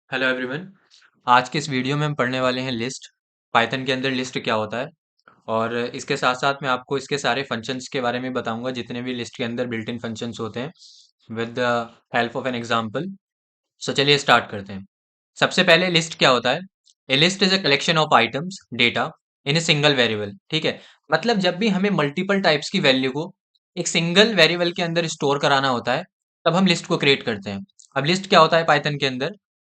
Hello everyone. आज के इस वीडियो में हम पढ़ने वाले हैं लिस्ट। पाइथन के अंदर लिस्ट क्या होता है और इसके साथ साथ मैं आपको इसके सारे फंक्शंस के बारे में बताऊंगा जितने भी लिस्ट के अंदर बिल्ट इन फंक्शंस होते हैं with the help of an example. So चलिए स्टार्ट करते हैं। सबसे पहले लिस्ट क्या होता है। A list is a collection of items data in a single variable. ठीक है, मतलब जब भी हमें मल्टीपल टाइप्स की वैल्यू को एक सिंगल वेरिएबल के अंदर स्टोर कराना होता है तब हम लिस्ट को क्रिएट करते हैं। अब लिस्ट क्या होता है पाइथन के अंदर।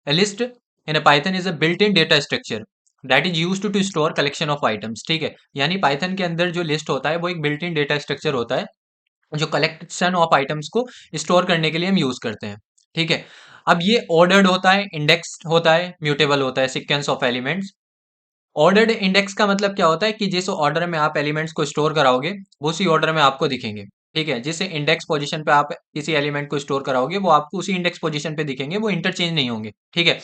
A list in a Python is a built-in data structure that is used to store collection of items। ठीक है, यानी पाइथन के अंदर जो लिस्ट होता है वो एक बिल्ट इन डेटा स्ट्रक्चर होता है जो कलेक्शन ऑफ आइटम्स को स्टोर करने के लिए हम यूज करते हैं। ठीक है, अब ये ऑर्डर्ड होता है, इंडेक्स होता है, म्यूटेबल होता है, sequence of elements. Ordered index का मतलब क्या होता है कि जिस ऑर्डर में आप एलिमेंट्स को स्टोर कराओगे वो उसी ऑर्डर में आपको दिखेंगे। ठीक है, जिस इंडेक्स पोजीशन पे आप किसी एलिमेंट को स्टोर कराओगे वो आपको उसी इंडेक्स पोजीशन पे दिखेंगे, वो इंटरचेंज नहीं होंगे। ठीक है,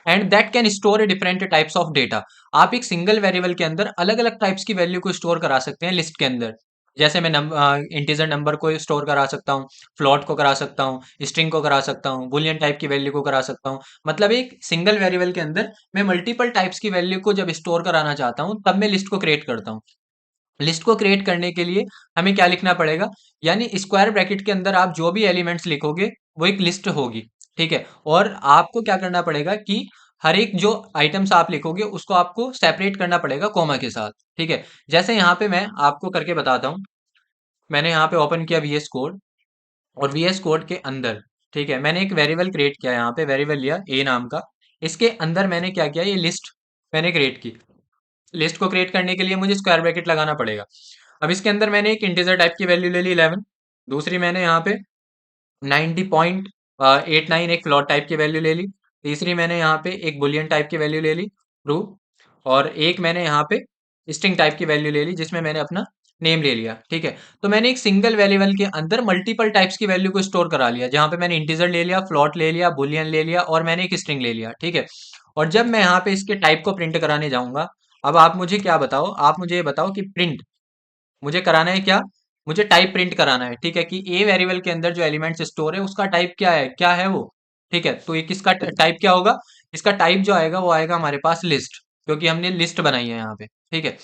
and that can store different types of data. आप एक सिंगल वेरिएबल के अंदर अलग अलग टाइप्स की वैल्यू को स्टोर करा सकते हैं लिस्ट के अंदर। जैसे मैं इंटीजर नंबर को स्टोर करा सकता हूँ, फ्लोट को करा सकता हूँ, स्ट्रिंग को करा सकता हूँ, बुलियन टाइप की वैल्यू को करा सकता हूँ। मतलब एक सिंगल वेरिएबल के अंदर मैं मल्टीपल टाइप्स की वैल्यू को जब स्टोर कराना चाहता हूँ तब मैं लिस्ट को क्रिएट करता हूँ। लिस्ट को क्रिएट करने के लिए हमें क्या लिखना पड़ेगा, यानी स्क्वायर ब्रैकेट के अंदर आप जो भी एलिमेंट्स लिखोगे वो एक लिस्ट होगी। ठीक है, और आपको क्या करना पड़ेगा कि हर एक जो आइटम्स आप लिखोगे उसको आपको सेपरेट करना पड़ेगा कॉमा के साथ। ठीक है, जैसे यहाँ पे मैं आपको करके बताता हूँ। मैंने यहाँ पे ओपन किया वीएस कोड और वीएस कोड के अंदर, ठीक है, मैंने एक वेरिएबल क्रिएट किया। यहाँ पे वेरिएबल लिया ए नाम का। इसके अंदर मैंने क्या किया, ये लिस्ट मैंने क्रिएट की। लिस्ट को क्रिएट करने के लिए मुझे स्क्वायर ब्रैकेट लगाना पड़ेगा। अब इसके अंदर मैंने एक इंटीजर टाइप की वैल्यू ले ली 11। दूसरी मैंने यहाँ पे 90.89 एक फ्लोट टाइप की वैल्यू ले ली। तीसरी मैंने यहाँ पे एक बुलियन टाइप की वैल्यू ले ली, ट्रू। और एक मैंने यहाँ पे स्ट्रिंग टाइप की वैल्यू ले ली जिसमें मैंने अपना नेम ले लिया। ठीक है, तो मैंने एक सिंगल वेरिएबल के अंदर मल्टीपल टाइप्स की वैल्यू को स्टोर करा लिया, जहां पे मैंने इंटीजर ले लिया, फ्लोट ले लिया, बुलियन ले लिया और मैंने एक स्ट्रिंग ले लिया। ठीक है, और जब मैं यहाँ पे इसके टाइप को प्रिंट कराने जाऊंगा, अब आप मुझे क्या बताओ, आप मुझे ये बताओ कि प्रिंट मुझे कराना है क्या, मुझे टाइप प्रिंट कराना है। ठीक है, कि ए वेरिएबल के अंदर जो एलिमेंट्स स्टोर है उसका टाइप क्या है, क्या है वो। ठीक है, तो एक इसका टाइप क्या होगा, इसका टाइप जो आएगा वो आएगा हमारे पास लिस्ट, क्योंकि हमने लिस्ट बनाई है यहाँ पे। ठीक है,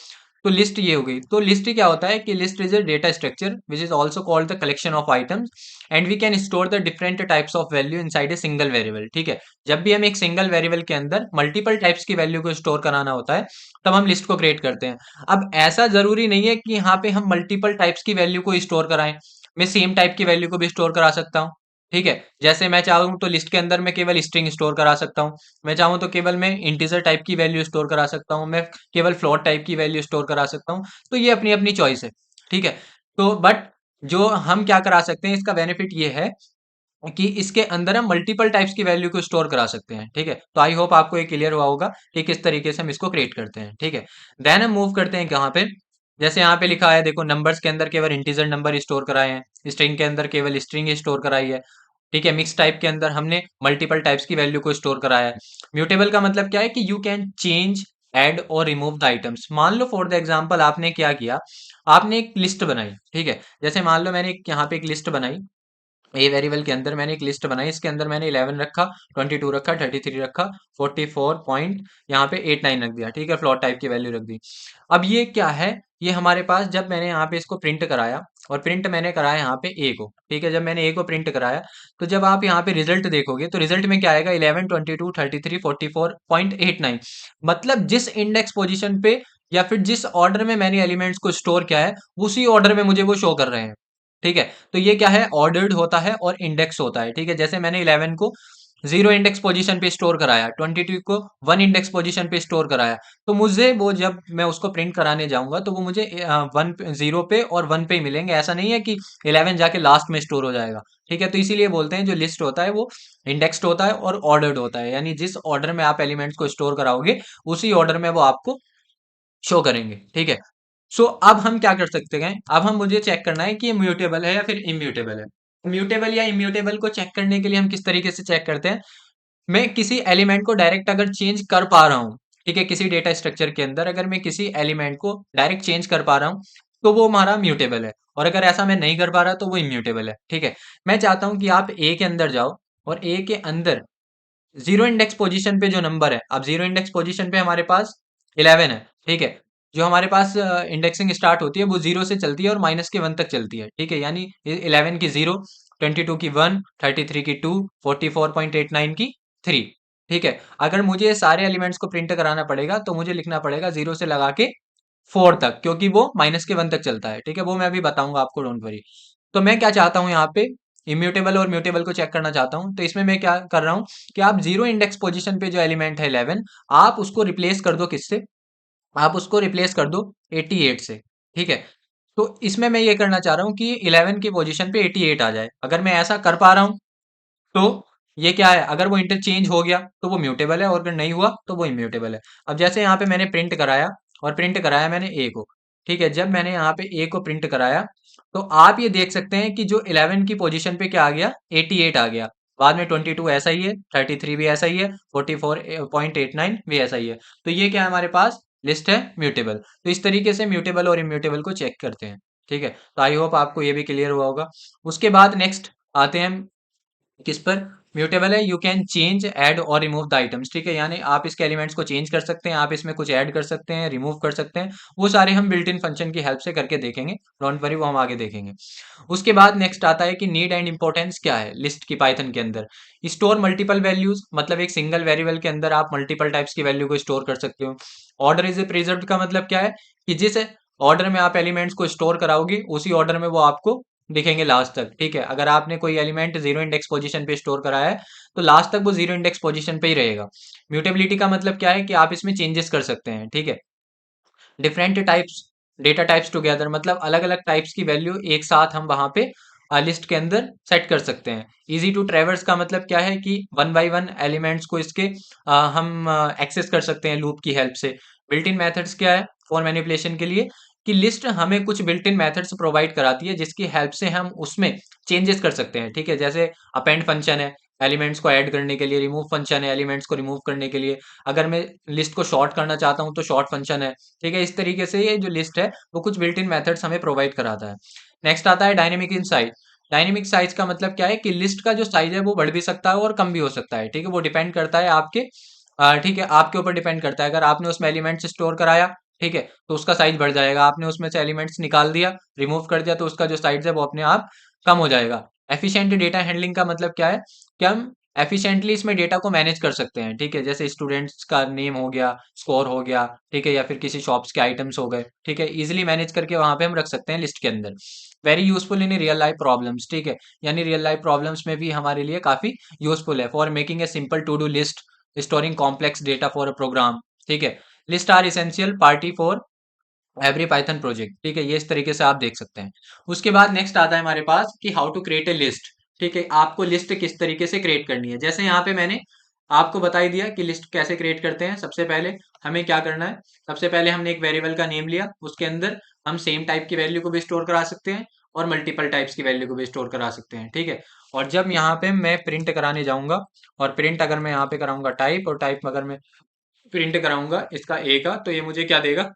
तो लिस्ट ये हो गई। तो लिस्ट क्या होता है कि list is a data structure which is also called the collection of items and we can store the different types of value inside a single variable. ठीक है, जब भी हम एक सिंगल वेरिएबल के अंदर मल्टीपल टाइप्स की वैल्यू को स्टोर कराना होता है तब हम लिस्ट को क्रिएट करते हैं। अब ऐसा जरूरी नहीं है कि यहाँ पे हम मल्टीपल टाइप्स की वैल्यू को स्टोर कराएं, मैं सेम टाइप की वैल्यू को भी स्टोर करा सकता हूँ। ठीक है, जैसे मैं चाहूँ तो लिस्ट के अंदर मैं केवल स्ट्रिंग स्टोर करा सकता हूँ, मैं चाहूँ तो केवल मैं इंटीजर टाइप की वैल्यू स्टोर करा सकता हूँ, मैं केवल फ्लोट टाइप की वैल्यू स्टोर करा सकता हूँ। तो ये अपनी अपनी चॉइस है। ठीक है, तो बट जो हम क्या करा सकते हैं, इसका बेनिफिट ये है कि इसके अंदर हम मल्टीपल टाइप्स की वैल्यू को स्टोर करा सकते हैं। ठीक है, तो आई होप आपको ये क्लियर हुआ होगा कि किस तरीके से हम इसको क्रिएट करते हैं। ठीक है, देन हम मूव करते हैं कहाँ पे। जैसे यहाँ पे लिखा है, देखो नंबर्स के अंदर केवल इंटीजर नंबर स्टोर कराए हैं, स्ट्रिंग के अंदर केवल स्ट्रिंग स्टोर कराई है। ठीक है, मिक्स टाइप के अंदर हमने मल्टीपल टाइप्स की वैल्यू को स्टोर कराया है। म्यूटेबल का मतलब क्या है कि यू कैन चेंज, ऐड और रिमूव द आइटम्स। मान लो फॉर द एग्जांपल आपने क्या किया, आपने एक लिस्ट बनाई। ठीक है, जैसे मान लो मैंने यहाँ पे एक लिस्ट बनाई, ए वेरिएबल के अंदर मैंने एक लिस्ट बनाई, इसके अंदर मैंने 11 रखा, 22 रखा, 33 रखा, 44 पॉइंट यहाँ पे 89 रख दिया। ठीक है, फ्लोट टाइप की वैल्यू रख दी। अब ये क्या है, ये हमारे पास जब मैंने यहाँ पे इसको प्रिंट कराया, और प्रिंट मैंने कराया यहाँ पे ए को। ठीक है, जब मैंने ए को प्रिंट कराया तो जब आप यहाँ पे रिजल्ट देखोगे तो रिजल्ट में क्या आएगा, 11, 22, 33, 44.89। मतलब जिस इंडेक्स पोजिशन पे या फिर जिस ऑर्डर में मैंने एलिमेंट्स को स्टोर किया है उसी ऑर्डर में मुझे वो शो कर रहे हैं। ठीक है, तो ये क्या है, ऑर्डर्ड होता है और इंडेक्स होता है। ठीक है, जैसे मैंने 11 को 0 इंडेक्स पोजीशन पे स्टोर कराया, 22 को 1 इंडेक्स पोजीशन पे स्टोर कराया, तो मुझे वो जब मैं उसको प्रिंट कराने जाऊंगा तो वो मुझे 0 पे और 1 पे ही मिलेंगे। ऐसा नहीं है कि 11 जाके लास्ट में स्टोर हो जाएगा। ठीक है, तो इसीलिए बोलते हैं जो लिस्ट होता है वो इंडेक्स्ड होता है और ऑर्डर्ड होता है, यानी जिस ऑर्डर में आप एलिमेंट्स को स्टोर कराओगे उसी ऑर्डर में वो आपको शो करेंगे। ठीक है, सो अब हम क्या कर सकते हैं, अब हम मुझे चेक करना है कि ये म्यूटेबल है या फिर इम्यूटेबल है। म्यूटेबल या इम्यूटेबल को चेक करने के लिए हम किस तरीके से चेक करते हैं, मैं किसी एलिमेंट को डायरेक्ट अगर चेंज कर पा रहा हूँ, ठीक है, किसी डेटा स्ट्रक्चर के अंदर अगर मैं किसी एलिमेंट को डायरेक्ट चेंज कर पा रहा हूँ तो वो हमारा म्यूटेबल है, और अगर ऐसा मैं नहीं कर पा रहा तो वो इम्यूटेबल है। ठीक है, मैं चाहता हूँ कि आप ए के अंदर जाओ और ए के अंदर जीरो इंडेक्स पोजीशन पे जो नंबर है, अब जीरो इंडेक्स पोजीशन पे हमारे पास 11 है, ठीक है। जो हमारे पास इंडेक्सिंग स्टार्ट होती है वो जीरो से चलती है और माइनस के वन तक चलती है, ठीक है। यानी 11 की जीरो, 22 की वन, 33 की टू, 44.89 की थ्री, ठीक है। अगर मुझे ये सारे एलिमेंट्स को प्रिंट कराना पड़ेगा तो मुझे लिखना पड़ेगा जीरो से लगा के फोर तक, क्योंकि वो माइनस के वन तक चलता है, ठीक है। वो मैं अभी बताऊंगा आपको, डोंट वरी। तो मैं क्या चाहता हूँ यहाँ पे, इम्यूटेबल और म्यूटेबल को चेक करना चाहता हूँ। तो इसमें मैं क्या कर रहा हूँ कि आप जीरो इंडेक्स पोजीशन पे जो एलिमेंट है 11, आप उसको रिप्लेस कर दो किससे, आप उसको रिप्लेस कर दो 88 से, ठीक है। तो इसमें मैं ये करना चाह रहा हूँ कि 11 की पोजीशन पे 88 आ जाए। अगर मैं ऐसा कर पा रहा हूँ तो ये क्या है, अगर वो इंटरचेंज हो गया तो वो म्यूटेबल है, और अगर नहीं हुआ तो वो इम्यूटेबल है। अब जैसे यहाँ पे मैंने प्रिंट कराया, और प्रिंट कराया मैंने ए को, ठीक है। जब मैंने यहाँ पे ए को प्रिंट कराया तो आप ये देख सकते हैं कि जो 11 की पोजीशन पे क्या आ गया, 88 आ गया। बाद में 22 ऐसा ही है, 33 भी ऐसा ही है, 44.89 भी ऐसा ही है। तो ये क्या है, हमारे पास लिस्ट है म्यूटेबल। तो इस तरीके से म्यूटेबल और इम्यूटेबल को चेक करते हैं, ठीक है। तो आई होप आपको ये भी क्लियर हुआ होगा। उसके बाद नेक्स्ट आते हैं किस पर, म्यूटेबल है, यू कैन चेंज ऐड और रिमूव द आइटम्स, ठीक है। यानी आप इसके एलिमेंट्स को चेंज कर सकते हैं, आप इसमें कुछ ऐड कर सकते हैं, रिमूव कर सकते हैं। वो सारे हम बिल्ट इन फंक्शन की हेल्प से करके देखेंगे, डोंट वरी, वो हम आगे देखेंगे। उसके बाद नेक्स्ट आता है कि नीड एंड इंपॉर्टेंस क्या है लिस्ट की पाइथन के अंदर। स्टोर मल्टीपल वैल्यूज, मतलब एक सिंगल वेरिएबल के अंदर आप मल्टीपल टाइप्स की वैल्यू को स्टोर कर सकते हो। ऑर्डर इज प्रिजर्व्ड का मतलब क्या है कि जिस ऑर्डर में आप एलिमेंट्स को स्टोर कराओगे उसी ऑर्डर में वो आपको दिखेंगे लास्ट तक, ठीक है। अगर आपने कोई एलिमेंट जीरो इंडेक्स पोजीशन पे स्टोर कराया है तो लास्ट तक वो जीरो इंडेक्स पोजीशन पे ही रहेगा। म्यूटेबिलिटी का मतलब क्या है कि आप इसमें चेंजेस कर सकते हैं, ठीक है। Different types, data types together, मतलब अलग अलग टाइप्स की वैल्यू एक साथ हम वहां पे लिस्ट के अंदर सेट कर सकते हैं। इजी टू ट्रेवर्स का मतलब क्या है कि वन बाय वन एलिमेंट्स को इसके हम एक्सेस कर सकते हैं लूप की हेल्प से। बिल्ट इन मेथड्स क्या है फॉर मैनिपुलेशन के लिए, कि लिस्ट हमें कुछ बिल्ट इन मेथड्स प्रोवाइड कराती है जिसकी हेल्प से हम उसमें चेंजेस कर सकते हैं, ठीक है। जैसे अपेंड फंक्शन है एलिमेंट्स को ऐड करने के लिए, रिमूव फंक्शन है एलिमेंट्स को रिमूव करने के लिए, अगर मैं लिस्ट को शॉर्ट करना चाहता हूँ तो शॉर्ट फंक्शन है, ठीक है। इस तरीके से ये जो लिस्ट है वो कुछ बिल्ट इन मेथड्स हमें प्रोवाइड कराता है। नेक्स्ट आता है dynamic in size. Dynamic size का मतलब क्या है कि लिस्ट का जो साइज है वो बढ़ भी सकता है और कम भी हो सकता है, ठीक है। वो डिपेंड करता है आपके ठीक है, आपके ऊपर डिपेंड करता है। अगर आपने उसमें एलिमेंट्स स्टोर कराया, ठीक है, तो उसका साइज बढ़ जाएगा। आपने उसमें से एलिमेंट्स निकाल दिया, रिमूव कर दिया, तो उसका जो साइज है वो अपने आप कम हो जाएगा। एफिशिएंट डेटा हैंडलिंग का मतलब क्या है कि हम एफिशिएंटली इसमें डेटा को मैनेज कर सकते हैं, ठीक है। जैसे स्टूडेंट्स का नेम हो गया, स्कोर हो गया, ठीक है, या फिर किसी शॉप्स के आइटम्स हो गए, ठीक है, इजीली मैनेज करके वहां पे हम रख सकते हैं लिस्ट के अंदर। Very useful in real life problems, ठीक है। यानी रियल लाइफ प्रॉब्लम्स में भी हमारे लिए काफी यूजफुल है। For making a simple to do list, storing complex data for a program, ठीक है। List are essential party for every Python project, ठीक है। ये इस तरीके से आप देख सकते हैं। उसके बाद नेक्स्ट आता है हमारे पास कि how to create a list, ठीक है। आपको लिस्ट किस तरीके से क्रिएट करनी है, जैसे यहाँ पे मैंने आपको बता ही दिया कि लिस्ट कैसे क्रिएट करते हैं। सबसे पहले हमें क्या करना है, सबसे पहले हमने एक वेरिएबल का नेम लिया, उसके अंदर हम सेम टाइप की वैल्यू को भी स्टोर करा सकते हैं और मल्टीपल टाइप्स की वैल्यू को भी स्टोर करा सकते हैं, ठीक है। और जब यहाँ पे मैं प्रिंट कराने जाऊंगा, और प्रिंट अगर मैं यहाँ पे कराऊंगा टाइप, और टाइप अगर मैं प्रिंट कराऊंगा इसका ए का, तो ये मुझे क्या देगा,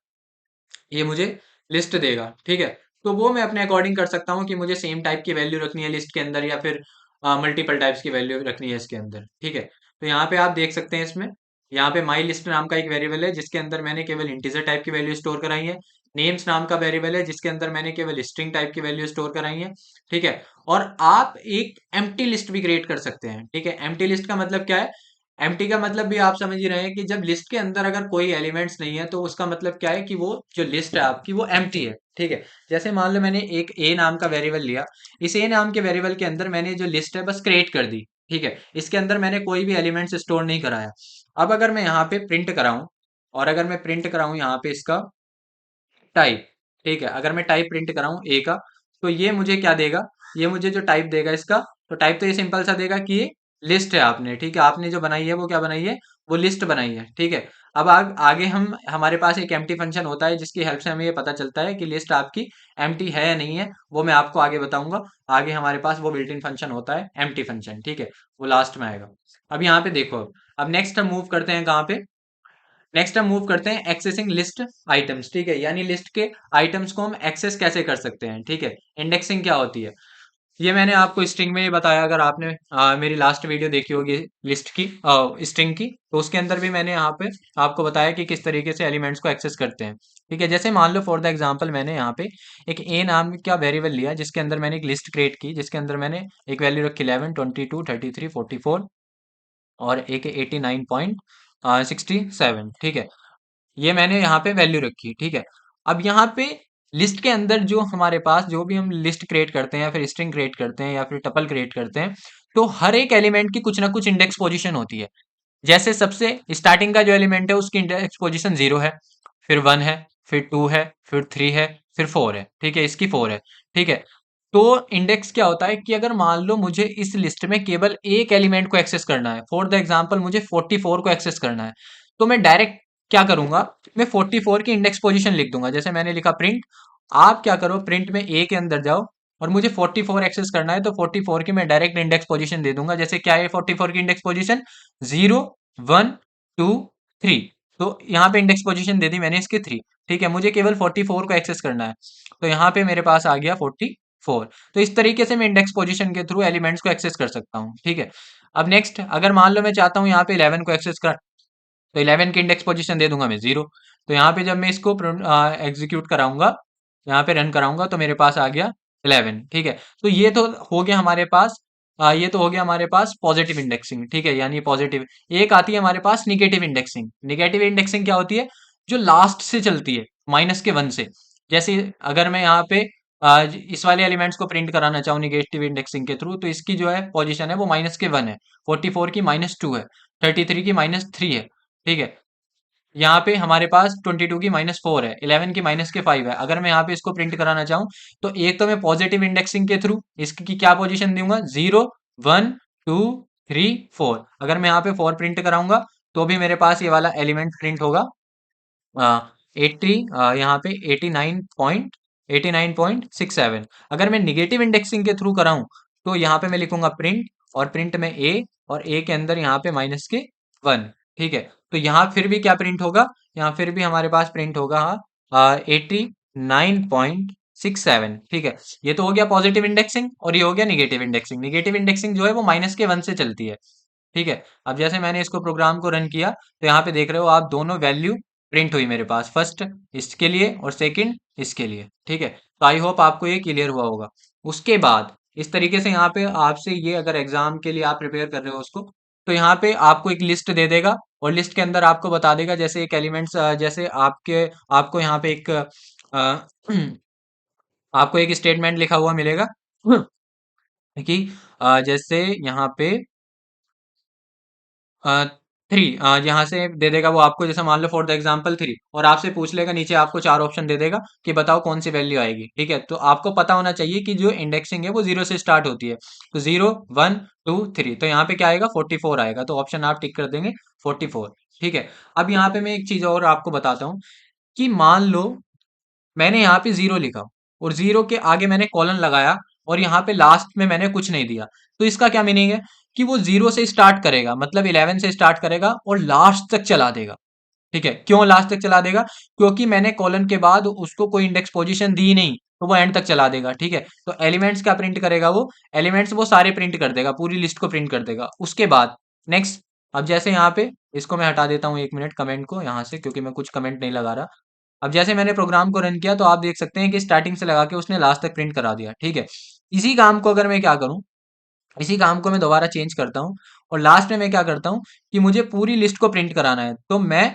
ये मुझे लिस्ट देगा, ठीक है। तो वो मैं अपने अकॉर्डिंग कर सकता हूँ कि मुझे सेम टाइप की वैल्यू रखनी है लिस्ट के अंदर, या फिर मल्टीपल टाइप्स की वैल्यू रखनी है इसके अंदर, ठीक है। तो यहाँ पे आप देख सकते हैं, इसमें यहाँ पे माई लिस्ट नाम का एक वेरिएबल है जिसके अंदर मैंने केवल इंटीजर टाइप की वैल्यू स्टोर कराई है। नेम्स नाम का वेरिएबल है जिसके अंदर मैंने केवल स्ट्रिंग टाइप की वैल्यू स्टोर कराई है, ठीक है। और आप एक एम्प्टी लिस्ट भी क्रिएट कर सकते हैं, ठीक है। एम्प्टी लिस्ट का मतलब क्या है, एम्प्टी का मतलब भी आप समझ ही रहे हैं कि जब लिस्ट के अंदर अगर कोई एलिमेंट्स नहीं है तो उसका मतलब क्या है कि वो जो लिस्ट है आपकी वो एम्प्टी है, ठीक है। जैसे मान लो मैंने एक ए नाम का वेरिएबल लिया, इस ए नाम के वेरिएबल के अंदर मैंने जो लिस्ट है बस क्रिएट कर दी, ठीक है। इसके अंदर मैंने कोई भी एलिमेंट्स स्टोर नहीं कराया। अब अगर मैं यहाँ पे प्रिंट कराऊं, और अगर मैं प्रिंट कराऊं यहाँ पे इसका टाइप, ठीक है, अगर मैं टाइप प्रिंट कराऊं ए का, तो ये मुझे क्या देगा, ये मुझे जो टाइप देगा इसका, तो टाइप तो ये सिंपल सा देगा कि ये लिस्ट है आपने, ठीक है। आपने जो बनाई है वो क्या बनाई है, वो लिस्ट बनाई है, ठीक है। अब आगे हम हमारे पास एक एम्प्टी फंक्शन होता है जिसकी हेल्प से हमें ये पता चलता है कि लिस्ट आपकी एम्प्टी है या नहीं है, वो मैं आपको आगे बताऊंगा। आगे हमारे पास वो बिल्ट इन फंक्शन होता है एम्प्टी फंक्शन, ठीक है, वो लास्ट में आएगा। अब यहाँ पे देखो, अब नेक्स्ट हम मूव करते हैं कहाँ पे, नेक्स्ट हम मूव करते हैं एक्सेसिंग लिस्ट आइटम्स, ठीक है। यानी लिस्ट के आइटम्स को हम एक्सेस कैसे कर सकते हैं, ठीक है। इंडेक्सिंग क्या होती है, ये मैंने आपको स्ट्रिंग में ही बताया। अगर आपने मेरी लास्ट वीडियो देखी होगी लिस्ट की, स्ट्रिंग की, तो उसके अंदर भी मैंने यहाँ पे आपको बताया कि किस तरीके से एलिमेंट्स को एक्सेस करते हैं। ठीक है, जैसे मान लो फॉर द एग्जांपल मैंने यहाँ पे एक ए नाम का वेरिएबल लिया, जिसके अंदर मैंने एक लिस्ट क्रिएट की, जिसके अंदर मैंने एक वैल्यू रखी 11, 22, 33, 44 और एक 89.67। ठीक है, ये मैंने यहाँ पे वैल्यू रखी। ठीक है, अब यहाँ पे लिस्ट के अंदर जो हमारे पास जो भी हम लिस्ट क्रिएट करते हैं या फिर स्ट्रिंग क्रिएट करते हैं या फिर टपल क्रिएट करते हैं, तो हर एक एलिमेंट की कुछ ना कुछ इंडेक्स पोजीशन होती है। जैसे सबसे स्टार्टिंग का जो एलिमेंट है उसकी इंडेक्स पोजीशन 0 है, फिर 1 है, फिर 2 है, फिर 3 है, फिर 4 है। ठीक है, इसकी 4 है। ठीक है, तो इंडेक्स क्या होता है कि अगर मान लो मुझे इस लिस्ट में केवल एक एलिमेंट को एक्सेस करना है, फॉर द एग्जांपल मुझे 44 को एक्सेस करना है, तो मैं डायरेक्ट क्या करूंगा, मैं 44 की इंडेक्स पोजीशन लिख दूंगा। जैसे मैंने लिखा प्रिंट, आप क्या करो प्रिंट में ए के अंदर जाओ और मुझे 44 एक्सेस करना है, तो 44 की मैं डायरेक्ट इंडेक्स पोजीशन दे दूंगा। जैसे क्या है 44 की इंडेक्स पोजीशन, 0, 1, 2, 3। तो यहाँ पे इंडेक्स पोजीशन दे दी मैंने इसकी 3। ठीक है, मुझे केवल 44 को एक्सेस करना है, तो यहाँ पे मेरे पास आ गया 44। तो इस तरीके से मैं इंडेक्स पोजीशन के थ्रू एलिमेंट्स को एक्सेस कर सकता हूँ। ठीक है, अब नेक्स्ट अगर मान लो मैं चाहता हूँ यहाँ पे 11 को एक्सेस कर, तो 11 की इंडेक्स पोजीशन दे दूंगा मैं 0। तो यहाँ पे जब मैं इसको एग्जीक्यूट कराऊंगा, यहाँ पे रन कराऊंगा, तो मेरे पास आ गया 11। ठीक है, तो ये तो हो गया हमारे पास, ये तो हो गया हमारे पास पॉजिटिव इंडेक्सिंग। ठीक है, यानी पॉजिटिव। एक आती है हमारे पास निगेटिव इंडेक्सिंग। निगेटिव इंडेक्सिंग क्या होती है, जो लास्ट से चलती है, -1 से। जैसे अगर मैं यहाँ पे इस वाले एलिमेंट्स को प्रिंट कराना चाहूँ निगेटिव इंडेक्सिंग के थ्रू, तो इसकी जो है पोजीशन है वो -1 है, 44 की -2 है, 33 की -3 है। ठीक है, यहाँ पे हमारे पास 22 की -4 है, 11 की -5 है। अगर मैं यहाँ पे इसको प्रिंट कराना चाहूँ, तो एक तो मैं पॉजिटिव इंडेक्सिंग के थ्रू इसकी क्या पोजीशन दूंगा, 0, 1, 2, 3, 4। अगर मैं यहाँ पे 4 प्रिंट कराऊंगा, तो भी मेरे पास ये वाला एलिमेंट प्रिंट होगा 80, यहाँ पे 89.67। अगर मैं निगेटिव इंडेक्सिंग के थ्रू कराऊं, तो यहाँ पे मैं लिखूंगा प्रिंट, और प्रिंट में ए, और ए के अंदर यहाँ पे -1। ठीक है, तो यहाँ फिर भी क्या प्रिंट होगा, यहाँ फिर भी हमारे पास प्रिंट होगा 89.67। ठीक है, ये तो हो गया पॉजिटिव इंडेक्सिंग, और ये हो गया निगेटिव इंडेक्सिंग। निगेटिव इंडेक्सिंग जो है वो -1 से चलती है। ठीक है, अब जैसे मैंने इसको प्रोग्राम को रन किया, तो यहाँ पे देख रहे हो आप दोनों वैल्यू प्रिंट हुई मेरे पास, फर्स्ट इसके लिए और सेकंड इसके लिए। ठीक है, तो आई होप आपको ये क्लियर हुआ होगा। उसके बाद इस तरीके से यहाँ पे आपसे ये, अगर एग्जाम के लिए आप प्रिपेयर कर रहे हो उसको, तो यहाँ पे आपको एक लिस्ट दे देगा, और लिस्ट के अंदर आपको बता देगा, जैसे एक एलिमेंट्स, जैसे आपको यहाँ पे एक आपको एक स्टेटमेंट लिखा हुआ मिलेगा कि जैसे यहाँ पे 3, यहाँ से दे देगा वो आपको, जैसे मान लो फॉर द एग्जाम्पल 3, और आपसे पूछ लेगा, नीचे आपको 4 ऑप्शन दे देगा कि बताओ कौन सी वैल्यू आएगी। ठीक है, तो आपको पता होना चाहिए कि जो इंडेक्सिंग है वो 0 से स्टार्ट होती है, तो 0, 1, 2, 3, तो यहाँ पे क्या आएगा, 44 आएगा, तो ऑप्शन आप टिक कर देंगे 44। ठीक है, अब यहाँ पे मैं एक चीज और आपको बताता हूँ कि मान लो मैंने यहाँ पे 0 लिखा, और 0 के आगे मैंने कॉलन लगाया, और यहाँ पे लास्ट में मैंने कुछ नहीं दिया, तो इसका क्या मीनिंग है कि वो 0 से स्टार्ट करेगा, मतलब 11 से स्टार्ट करेगा और लास्ट तक चला देगा। ठीक है, क्यों लास्ट तक चला देगा, क्योंकि मैंने कॉलन के बाद उसको कोई इंडेक्स पोजीशन दी नहीं, तो वो एंड तक चला देगा। ठीक है, तो एलिमेंट्स क्या प्रिंट करेगा, वो एलिमेंट्स वो सारे प्रिंट कर देगा, पूरी लिस्ट को प्रिंट कर देगा। उसके बाद नेक्स्ट, अब जैसे यहाँ पे इसको मैं हटा देता हूँ 1 मिनट कमेंट को यहाँ से, क्योंकि मैं कुछ कमेंट नहीं लगा रहा। अब जैसे मैंने प्रोग्राम को रन किया, तो आप देख सकते हैं कि स्टार्टिंग से लगा के उसने लास्ट तक प्रिंट करा दिया। ठीक है, इसी काम को अगर मैं क्या करूं, इसी काम को मैं दोबारा चेंज करता हूं, और लास्ट में मैं क्या करता हूं कि मुझे पूरी लिस्ट को प्रिंट कराना है, तो मैं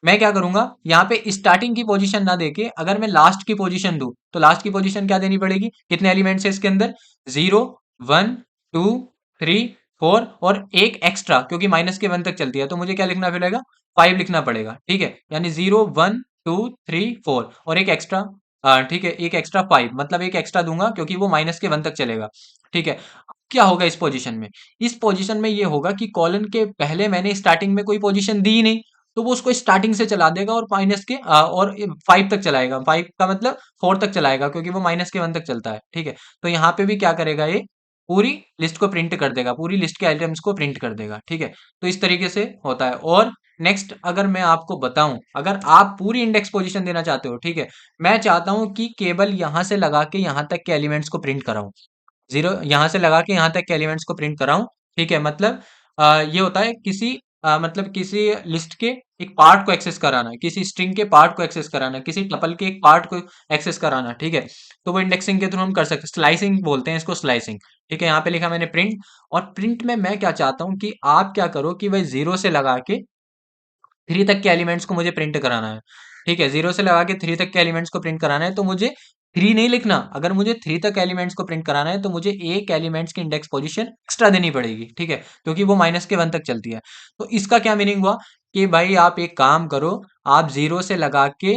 क्या करूंगा, यहाँ पे स्टार्टिंग की पोजीशन ना देके अगर मैं लास्ट की पोजीशन दूं, तो लास्ट की पोजीशन क्या देनी पड़ेगी, कितने एलिमेंट्स है इसके अंदर, 0, 1, 2, 3, 4, और एक एक्स्ट्रा, क्योंकि -1 तक चलती है, तो मुझे क्या लिखना पड़ेगा, 5 लिखना पड़ेगा। ठीक है, यानी 0, 1, 2, 3, 4, और एक एक्स्ट्रा, ठीक है, एक एक्स्ट्रा 5, मतलब एक एक्स्ट्रा दूंगा क्योंकि वो -1 तक चलेगा। ठीक है, क्या होगा इस पोजीशन में, इस पोजीशन में ये होगा कि कॉलन के पहले मैंने स्टार्टिंग में कोई पोजीशन दी नहीं, तो वो उसको स्टार्टिंग से चला देगा, और माइनस के और 5 तक चलाएगा, 5 का मतलब 4 तक चलाएगा, क्योंकि वो -1 तक चलता है। ठीक है, तो यहाँ पे भी क्या करेगा, ये पूरी लिस्ट को प्रिंट कर देगा, पूरी लिस्ट के आइटम्स को प्रिंट कर देगा। ठीक है, तो इस तरीके से होता है। और नेक्स्ट अगर मैं आपको बताऊं, अगर आप पूरी इंडेक्स पोजीशन देना चाहते हो, ठीक है, मैं चाहता हूं कि केवल यहां से लगा के यहां तक के एलिमेंट्स को प्रिंट कराऊं, जीरो यहाँ से लगा के यहाँ तक के एलिमेंट्स को प्रिंट कराऊं। ठीक है, मतलब ये होता है किसी मतलब किसी लिस्ट के एक पार्ट को एक्सेस कराना, किसी स्ट्रिंग के पार्ट को एक्सेस कराना, किसी टपल के एक पार्ट को एक्सेस कराना। ठीक है, तो वो इंडेक्सिंग के थ्रू हम कर सकते, स्लाइसिंग बोलते हैं इसको, स्लाइसिंग। ठीक है, यहाँ पे लिखा मैंने प्रिंट, और प्रिंट में मैं क्या चाहता हूँ कि आप क्या करो कि भाई जीरो से लगा के थ्री तक के एलिमेंट्स को मुझे प्रिंट कराना है। ठीक है, जीरो से लगा के थ्री तक के एलिमेंट्स को प्रिंट कराना है, तो मुझे थ्री नहीं लिखना। अगर मुझे थ्री तक एलिमेंट्स को प्रिंट कराना है तो मुझे एक एलिमेंट्स की इंडेक्स पोजीशन एक्स्ट्रा देनी पड़ेगी। ठीक है, क्योंकि वो माइनस के वन तक चलती है। तो इसका क्या मीनिंग हुआ कि भाई आप एक काम करो, आप जीरो से लगा के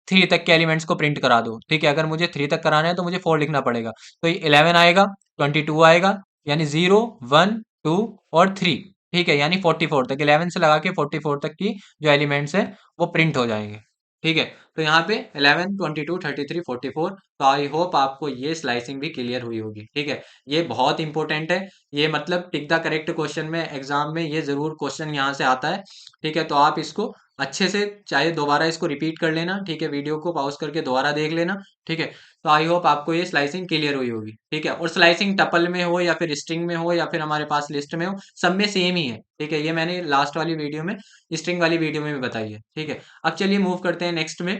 थ्री तक के एलिमेंट्स को प्रिंट करा दो। ठीक है, अगर मुझे थ्री तक कराना है तो मुझे फोर लिखना पड़ेगा, तो ये 11 आएगा, 22 आएगा, यानी 0 1 2 और 3। ठीक है, यानी 44 तक, 11 से लगा के 44 तक की जो एलिमेंट्स है वो प्रिंट हो जाएंगे। ठीक है, तो यहाँ पे 11 22 33 44। तो आई होप आपको ये स्लाइसिंग भी क्लियर हुई होगी। ठीक है, ये बहुत इंपॉर्टेंट है, ये मतलब टिक द करेक्ट क्वेश्चन में एग्जाम में ये जरूर क्वेश्चन यहाँ से आता है। ठीक है, तो आप इसको अच्छे से चाहे दोबारा इसको रिपीट कर लेना। ठीक है, वीडियो को पॉज करके दोबारा देख लेना। ठीक है, तो आई होप आपको ये स्लाइसिंग क्लियर हुई होगी। ठीक है, और स्लाइसिंग टपल में हो या फिर स्ट्रिंग में हो या फिर हमारे पास लिस्ट में हो, सब में सेम ही है। ठीक है, ये मैंने लास्ट वाली वीडियो में, स्ट्रिंग वाली वीडियो में भी बताई है। ठीक है, अब चलिए मूव करते हैं नेक्स्ट में,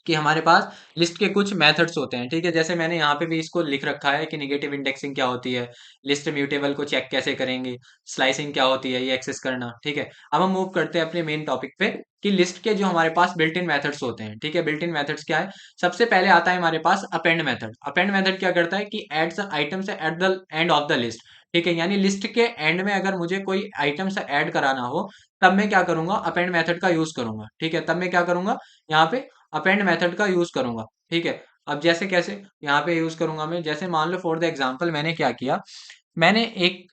कि हमारे पास लिस्ट के कुछ मेथड्स होते हैं। ठीक है, जैसे मैंने यहाँ पे भी इसको लिख रखा है कि नेगेटिव इंडेक्सिंग क्या होती है, लिस्ट म्यूटेबल को चेक कैसे करेंगे, स्लाइसिंग क्या होती है, ये एक्सेस करना। ठीक है, अब हम मूव करते हैं अपने मेन टॉपिक पे, कि लिस्ट के जो हमारे पास बिल्ट इन मेथड्स होते हैं। ठीक है, बिल्ट इन मेथड्स क्या है? सबसे पहले आता है हमारे पास अपेंड मेथड। अपेंड मेथड क्या करता है कि adds items at the end of the list. ठीक है, यानी लिस्ट के एंड में अगर मुझे कोई आइटम्स ऐड कराना हो, तब मैं क्या करूंगा? अपेंड मेथड का यूज करूंगा। ठीक है, तब मैं क्या करूंगा? यहाँ पे अपेंड मेथड का यूज करूंगा। ठीक है, अब जैसे कैसे यहाँ पे यूज करूंगा मैं, जैसे मान लो फॉर द एग्जांपल मैंने क्या किया, मैंने एक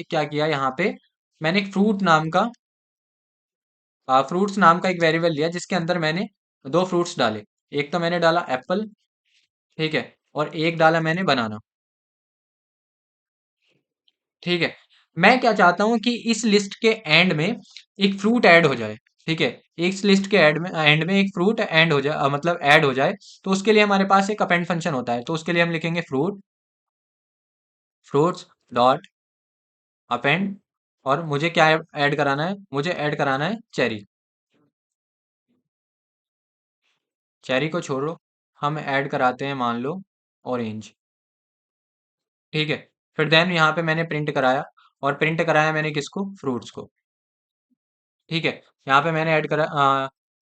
क्या किया यहाँ पे, मैंने एक फ्रूट्स नाम का एक वेरिएबल लिया, जिसके अंदर मैंने दो फ्रूट्स डाले। एक तो मैंने डाला एप्पल, ठीक है, और एक डाला मैंने बनाना। ठीक है, मैं क्या चाहता हूं कि इस लिस्ट के एंड में एक फ्रूट ऐड हो जाए। ठीक है, इस लिस्ट के एंड में एक फ्रूट एंड हो जाए, मतलब ऐड हो जाए। तो उसके लिए हमारे पास एक अपेंड फंक्शन होता है, तो उसके लिए हम लिखेंगे फ्रूट्स डॉट अपेंड, और मुझे क्या ऐड कराना है? मुझे ऐड कराना है चेरी। चेरी को छोड़ो, हम ऐड कराते हैं मान लो ऑरेंज। ठीक है, फिर देन यहाँ पे मैंने प्रिंट कराया, और प्रिंट कराया मैंने किसको? फ्रूट्स को। ठीक है, यहाँ पे मैंने ऐड करा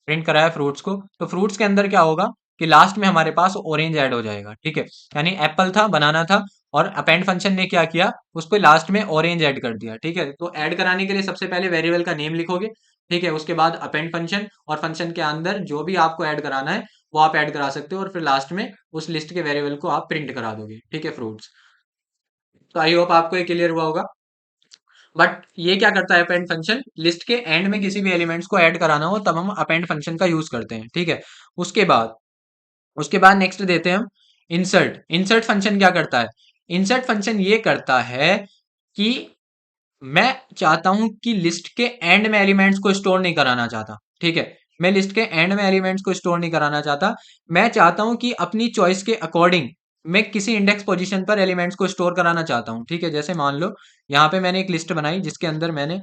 प्रिंट कराया फ्रूट्स को, तो फ्रूट्स के अंदर क्या होगा कि लास्ट में हमारे पास ऑरेंज ऐड हो जाएगा। ठीक है, यानी एप्पल था, बनाना था, और अपेंड फंक्शन ने क्या किया, उस पर लास्ट में ऑरेंज ऐड कर दिया। ठीक है, तो ऐड कराने के लिए सबसे पहले वेरिएबल का नेम लिखोगे। ठीक है, उसके बाद अपेंड फंक्शन, और फंक्शन के अंदर जो भी आपको ऐड कराना है वो आप ऐड करा सकते हो, और फिर लास्ट में उस लिस्ट के वेरिएबल को आप प्रिंट करा दोगे। ठीक है, फ्रूट्स। तो आई होप आपको ये क्लियर हुआ होगा। बट ये क्या करता है अपेंड फंक्शन? लिस्ट के एंड में किसी भी एलिमेंट्स को ऐड कराना हो तब हम अपेंड फंक्शन का यूज करते हैं। ठीक है, उसके बाद उसके बाद नेक्स्ट देते हैं हम इंसर्ट। इंसर्ट फंक्शन क्या करता है? इंसर्ट फंक्शन ये करता है कि मैं चाहता हूं कि लिस्ट के एंड में एलिमेंट्स को स्टोर नहीं कराना चाहता। ठीक है, मैं लिस्ट के एंड में एलिमेंट्स को स्टोर नहीं कराना चाहता, मैं चाहता हूं कि अपनी चॉइस के अकॉर्डिंग मैं किसी इंडेक्स पोजीशन पर एलिमेंट्स को स्टोर कराना चाहता हूं। ठीक है, जैसे मान लो यहाँ पे मैंने एक लिस्ट बनाई, जिसके अंदर मैंने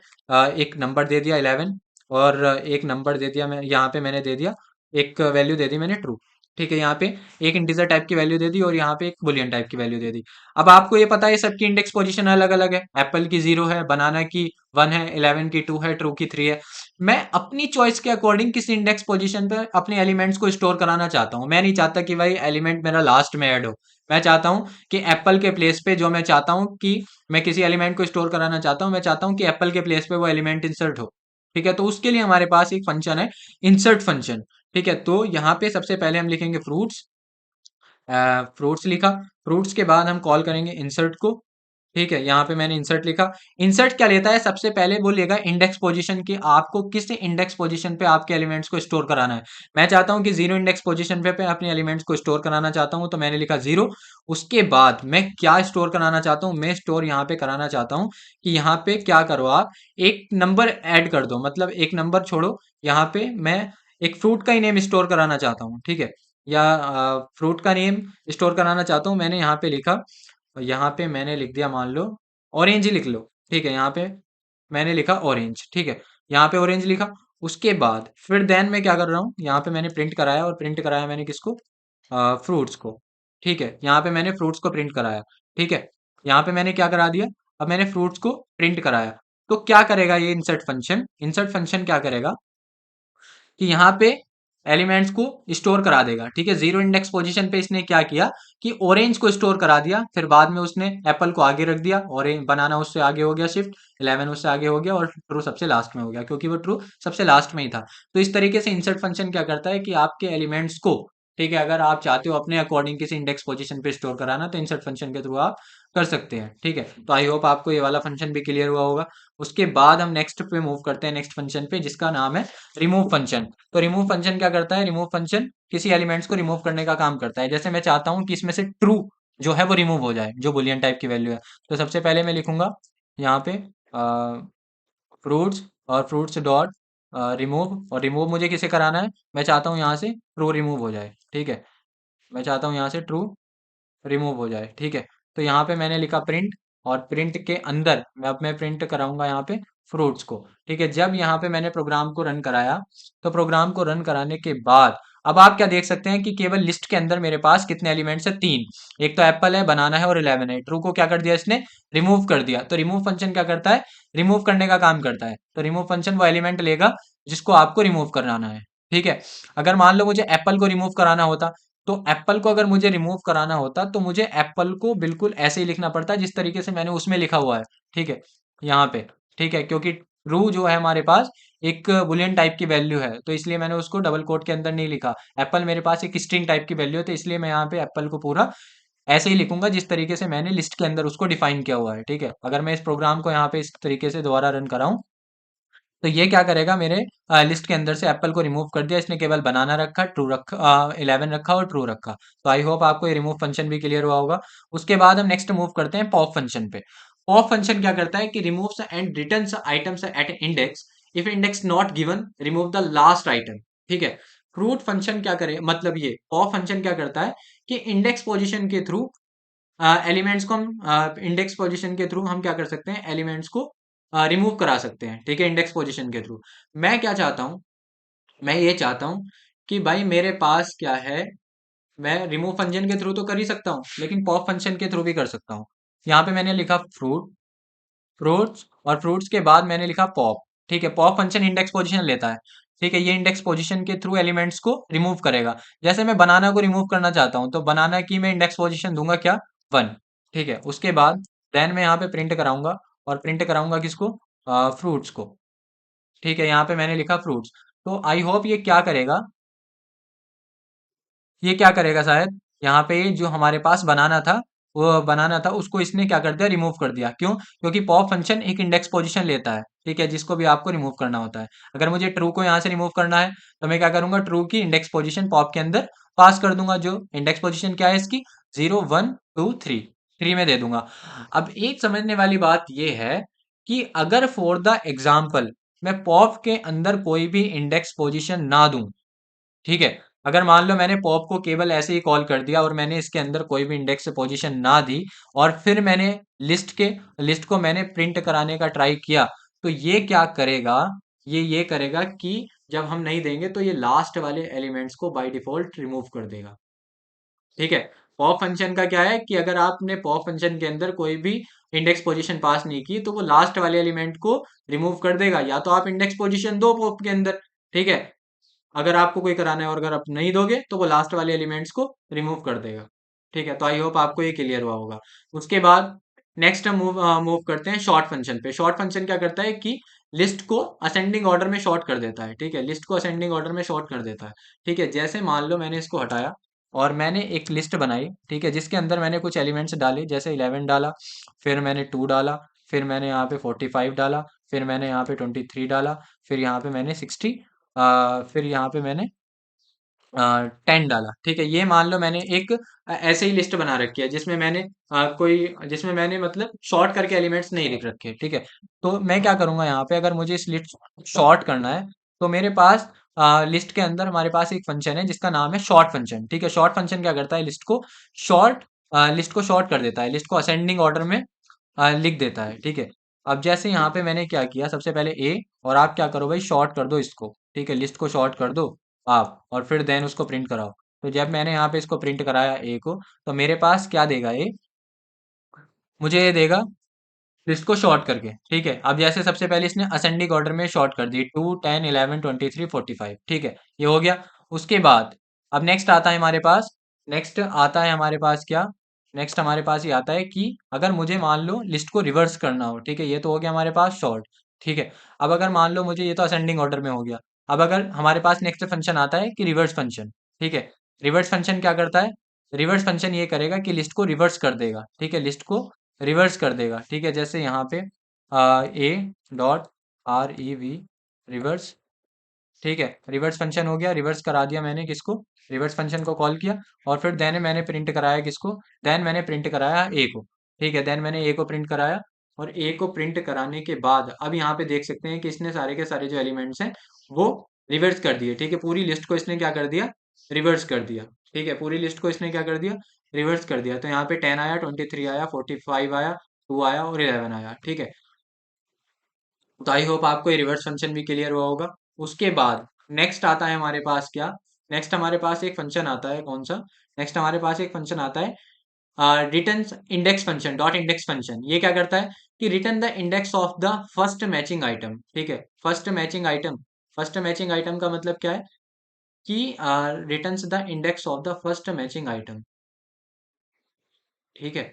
एक नंबर दे दिया 11, और एक नंबर दे दिया, मैं यहाँ पे मैंने दे दिया एक वैल्यू दे दी मैंने ट्रू। ठीक है, यहाँ पे एक इंटीजर टाइप की वैल्यू दे दी, और यहाँ पे एक बुलियन टाइप की वैल्यू दे दी। अब आपको ये पता है सबकी इंडेक्स पोजीशन अलग अलग है, एप्पल की 0 है, बनाना की 1 है, 11 की 2 है, ट्रू की 3 है। मैं अपनी चॉइस के अकॉर्डिंग किसी इंडेक्स पोजीशन पर अपने एलिमेंट्स को स्टोर कराना चाहता हूँ। मैं नहीं चाहता कि भाई एलिमेंट मेरा लास्ट में ऐड हो। मैं चाहता हूँ कि एप्पल के प्लेस पे जो मैं चाहता हूँ कि मैं किसी एलिमेंट को स्टोर कराना चाहता हूँ, मैं चाहता हूँ कि एप्पल के प्लेस पे वो एलिमेंट इंसर्ट हो। ठीक है, तो उसके लिए हमारे पास एक फंक्शन है, इंसर्ट फंक्शन। ठीक है, तो यहाँ पे सबसे पहले हम लिखेंगे फ्रूट्स। फ्रूट्स लिखा, फ्रूट्स के बाद हम कॉल करेंगे इंसर्ट को। ठीक है, यहाँ पे मैंने इंसर्ट लिखा। इंसर्ट क्या लेता है? सबसे पहले वो लेगा इंडेक्स पोजीशन की, आपको किस इंडेक्स पोजीशन पे आपके एलिमेंट्स को स्टोर कराना है। मैं चाहता हूँ कि 0 इंडेक्स पोजीशन पे अपने एलिमेंट्स को स्टोर कराना चाहता हूँ, तो मैंने लिखा 0। उसके बाद मैं क्या स्टोर कराना चाहता हूँ? मैं स्टोर यहाँ पे कराना चाहता हूँ कि यहाँ पे क्या करो, आप एक नंबर ऐड कर दो, मतलब एक नंबर छोड़ो, यहाँ पे मैं एक फ्रूट का ही नेम स्टोर कराना चाहता हूँ। ठीक है, या फ्रूट का नेम स्टोर कराना चाहता हूँ, मैंने यहाँ पे लिखा, यहाँ पे मैंने लिख दिया, मान लो ऑरेंज ही लिख लो, ठीक है, यहाँ पे मैंने लिखा ऑरेंज, ठीक है, यहाँ पे ऑरेंज लिखा। उसके बाद फिर देन मैं क्या कर रहा हूँ, यहाँ पे मैंने प्रिंट कराया, और प्रिंट कराया मैंने किसको, फ्रूट्स को, ठीक है, यहाँ पे मैंने फ्रूट्स को प्रिंट कराया, ठीक है, यहाँ पे मैंने क्या करा दिया, अब मैंने फ्रूट्स को प्रिंट कराया। तो क्या करेगा ये इंसर्ट फंक्शन क्या करेगा कि यहाँ पे एलिमेंट्स को स्टोर करा देगा, ठीक है। जीरो इंडेक्स पोजीशन पे इसने क्या किया कि ऑरेंज को स्टोर करा दिया, फिर बाद में उसने एप्पल को आगे रख दिया, ऑरेंज बनाना उससे आगे हो गया शिफ्ट, 11 उससे आगे हो गया, और ट्रू सबसे लास्ट में हो गया, क्योंकि वो ट्रू सबसे लास्ट में ही था। तो इस तरीके से इंसर्ट फंक्शन क्या करता है कि आपके एलिमेंट्स को, ठीक है, अगर आप चाहते हो अपने अकॉर्डिंग किसी इंडेक्स पोजीशन पे स्टोर कराना, तो इंसर्ट फंक्शन के थ्रू आप कर सकते हैं, ठीक है। तो आई होप आपको ये वाला फंक्शन भी क्लियर हुआ होगा। उसके बाद हम नेक्स्ट पे मूव करते हैं, नेक्स्ट फंक्शन पे, जिसका नाम है रिमूव फंक्शन। तो रिमूव फंक्शन क्या करता है, रिमूव फंक्शन किसी एलिमेंट्स को रिमूव करने का काम करता है। जैसे मैं चाहता हूं कि इसमें से ट्रू जो है वो रिमूव हो जाए, जो बुलियन टाइप की वैल्यू है, तो सबसे पहले मैं लिखूंगा यहाँ पे फ्रूट्स, और फ्रूट्स डॉट रिमूव, और रिमूव मुझे किसे कराना है, मैं चाहता हूँ यहाँ से ट्रू रिमूव हो जाए, ठीक है, मैं चाहता हूँ यहाँ से ट्रू रिमूव हो जाए, ठीक है। तो यहाँ पे मैंने लिखा प्रिंट, और प्रिंट के अंदर मैं प्रिंट कराऊंगा यहाँ पे फ्रूट्स को, ठीक है। जब यहाँ पे मैंने प्रोग्राम को रन कराया, तो प्रोग्राम को रन कराने के बाद अब आप क्या देख सकते हैं कि केवल लिस्ट के अंदर मेरे पास कितने एलिमेंट्स है, 3। एक तो एप्पल है, बनाना है, और 11 है। ट्रू को क्या कर दिया इसने, रिमूव कर दिया। तो रिमूव फंक्शन क्या करता है, रिमूव करने का काम करता है। तो रिमूव फंक्शन वो एलिमेंट लेगा जिसको आपको रिमूव कराना है, ठीक है। अगर मान लो मुझे एप्पल को रिमूव कराना होता, तो एप्पल को अगर मुझे रिमूव कराना होता, तो मुझे एप्पल को बिल्कुल ऐसे ही लिखना पड़ता जिस तरीके से मैंने उसमें लिखा हुआ है, ठीक है, यहाँ पे, ठीक है, क्योंकि ट्रू जो है हमारे पास एक बुलियन टाइप की वैल्यू है, तो इसलिए मैंने उसको डबल कोट के अंदर नहीं लिखा। एप्पल मेरे पास एक स्ट्रिंग टाइप की वैल्यू है, तो इसलिए मैं यहाँ पे एप्पल को पूरा ऐसे ही लिखूंगा जिस तरीके से मैंने लिस्ट के अंदर उसको डिफाइन किया हुआ है, ठीक है। अगर मैं इस प्रोग्राम को यहाँ पे इस तरीके से दोबारा रन कराऊं, तो ये क्या करेगा, मेरे लिस्ट के अंदर से एप्पल को रिमूव कर दिया इसने, केवल बनाना रखा, ट्रू रखा, 11 रखा और ट्रू रखा। तो आई होप आपको ये रिमूव फंक्शन भी क्लियर हुआ होगा। उसके बाद हम नेक्स्ट मूव करते हैं पॉप फंक्शन पे। पॉप फंक्शन क्या करता है कि removes and returns items eight index, if index not given remove the last item, ठीक है। फ्रूट फंक्शन क्या करे, मतलब ये पॉप फंक्शन क्या करता है कि इंडेक्स पोजीशन के थ्रू एलिमेंट्स को हम इंडेक्स पोजीशन के थ्रू हम क्या कर सकते हैं, एलिमेंट्स को रिमूव करा सकते हैं, ठीक है, इंडेक्स पोजीशन के थ्रू। मैं क्या चाहता हूँ, मैं ये चाहता हूँ कि भाई मेरे पास क्या है, मैं रिमूव फंक्शन के थ्रू तो कर ही सकता हूँ, लेकिन पॉप फंक्शन के थ्रू भी कर सकता हूँ। यहाँ पे मैंने लिखा फ्रूट्स, और फ्रूट्स के बाद मैंने लिखा पॉप, ठीक है। पॉप फंक्शन इंडेक्स पोजीशन लेता है, ठीक है, ये इंडेक्स पोजीशन के थ्रू एलिमेंट्स को रिमूव करेगा। जैसे मैं बनाना को रिमूव करना चाहता हूँ, तो बनाना की मैं इंडेक्स पोजीशन दूंगा क्या, 1, ठीक है। उसके बाद देन मैं यहाँ पे प्रिंट कराऊंगा, और प्रिंट कराऊंगा किसको, फ्रूट्स को, ठीक है। यहाँ पे मैंने लिखा फ्रूट्स। तो आई होप ये क्या करेगा, ये क्या करेगा शायद, यहाँ पे जो हमारे पास बनाना था, वो बनाना था उसको इसने क्या कर दिया, रिमूव कर दिया। क्यों, क्योंकि पॉप फंक्शन एक इंडेक्स पोजीशन लेता है, ठीक है, जिसको भी आपको रिमूव करना होता है। अगर मुझे ट्रू को यहाँ से रिमूव करना है, तो मैं क्या करूंगा, ट्रू की इंडेक्स पोजीशन पॉप के अंदर पास कर दूंगा। जो इंडेक्स पोजीशन क्या है इसकी, 0 1 2 3 में दे दूंगा। अब एक समझने वाली बात यह है कि अगर फॉर द एग्जाम्पल मैं पॉप के अंदर कोई भी इंडेक्स पोजीशन ना दूं, ठीक है, अगर मान लो मैंने पॉप को केवल ऐसे ही कॉल कर दिया, और मैंने इसके अंदर कोई भी इंडेक्स पोजीशन ना दी, और फिर मैंने लिस्ट को मैंने प्रिंट कराने का ट्राई किया, तो ये क्या करेगा, ये करेगा कि जब हम नहीं देंगे, तो ये लास्ट वाले एलिमेंट्स को बाय डिफॉल्ट रिमूव कर देगा, ठीक है। पॉप फंक्शन का क्या है कि अगर आपने पॉप फंक्शन के अंदर कोई भी इंडेक्स पोजीशन पास नहीं की, तो वो लास्ट वाले एलिमेंट को रिमूव कर देगा। या तो आप इंडेक्स पोजीशन दो पॉप के अंदर, ठीक है, अगर आपको कोई कराना है, और अगर आप नहीं दोगे, तो वो लास्ट वाले एलिमेंट्स को रिमूव कर देगा, ठीक है। तो आई होप आपको ये क्लियर हुआ होगा। उसके बाद नेक्स्ट हम मूव करते हैं शॉर्ट फंक्शन पे। शॉर्ट फंक्शन क्या करता है कि लिस्ट को असेंडिंग ऑर्डर में शॉर्ट कर देता है, ठीक है, लिस्ट को असेंडिंग ऑर्डर में शॉर्ट कर देता है, ठीक है। जैसे मान लो मैंने इसको हटाया, और मैंने एक लिस्ट बनाई, ठीक है, जिसके अंदर मैंने कुछ एलिमेंट्स डाले, जैसे 11 डाला, फिर मैंने 2 डाला, फिर मैंने यहाँ पे 45 डाला, फिर मैंने यहाँ पे 23 डाला, फिर यहाँ पे मैंने 60, फिर यहाँ पे मैंने 10 डाला, ठीक है। ये मान लो मैंने एक ऐसे ही लिस्ट बना रखी है, जिसमें मैंने जिसमें मैंने मतलब शॉर्ट करके एलिमेंट्स नहीं लिख रखे, ठीक है। तो मैं क्या करूंगा यहाँ पे, अगर मुझे इस लिस्ट शॉर्ट करना है, तो मेरे पास लिस्ट के अंदर हमारे पास एक फंक्शन है जिसका नाम है शॉर्ट फंक्शन। ठीक है, शॉर्ट फंक्शन क्या करता है, शॉर्ट लिस्ट को शॉर्ट कर देता है, लिस्ट को असेंडिंग ऑर्डर में लिख देता है। ठीक है, अब जैसे यहाँ पे मैंने क्या किया, सबसे पहले ए, और आप क्या करो भाई, शॉर्ट कर दो इसको। ठीक है, लिस्ट को शॉर्ट कर दो आप, और फिर देन उसको प्रिंट कराओ। तो जब मैंने यहाँ पे इसको प्रिंट कराया ए को, तो मेरे पास क्या देगा ए, मुझे ये देगा लिस्ट को शॉर्ट करके। ठीक है, अब जैसे सबसे पहले इसने असेंडिंग ऑर्डर में शॉर्ट कर दी, 2 10 11 23 45। ठीक है, ये हो गया। उसके बाद अब नेक्स्ट आता है हमारे पास, नेक्स्ट आता है हमारे पास क्या, नेक्स्ट हमारे पास ये आता है कि अगर मुझे मान लो लिस्ट को रिवर्स करना हो। ठीक है, ये तो हो गया हमारे पास शॉर्ट। ठीक है, अब अगर मान लो मुझे, ये तो असेंडिंग ऑर्डर में हो गया। अब अगर हमारे पास नेक्स्ट फंक्शन आता है कि रिवर्स फंक्शन। ठीक है, रिवर्स फंक्शन क्या करता है, रिवर्स फंक्शन ये करेगा कि लिस्ट को रिवर्स कर देगा। ठीक है, लिस्ट को रिवर्स कर देगा। ठीक है, जैसे यहाँ पे ए dot R E V reverse. ठीक है, रिवर्स फंक्शन हो गया, रिवर्स करा दिया मैंने किसको, रिवर्स फंक्शन को कॉल किया, और फिर देन मैंने प्रिंट कराया किसको, देन मैंने प्रिंट कराया ए को। ठीक है, देन मैंने ए को प्रिंट कराया, और ए को प्रिंट कराने के बाद अब यहाँ पे देख सकते हैं कि इसने सारे के सारे जो एलिमेंट्स हैं वो रिवर्स कर दिए। ठीक है, पूरी लिस्ट को इसने क्या कर दिया, रिवर्स कर दिया। ठीक है, पूरी लिस्ट को इसने क्या कर दिया, रिवर्स कर दिया। तो यहाँ पे 10 आया, 23 आया, 45 आया, 2 आया और 11 आया। ठीक है, तो आई होप आपको ये रिवर्स फंक्शन भी क्लियर हुआ होगा। उसके बाद नेक्स्ट आता है हमारे पास क्या, नेक्स्ट हमारे पास एक फंक्शन आता है, कौन सा, नेक्स्ट हमारे पास एक फंक्शन आता है return index function, dot index function. ये क्या करता है कि return the index of the first matching item. ठीक है, first matching item, first matching item का मतलब क्या है कि returns the index of the first matching item. ठीक है,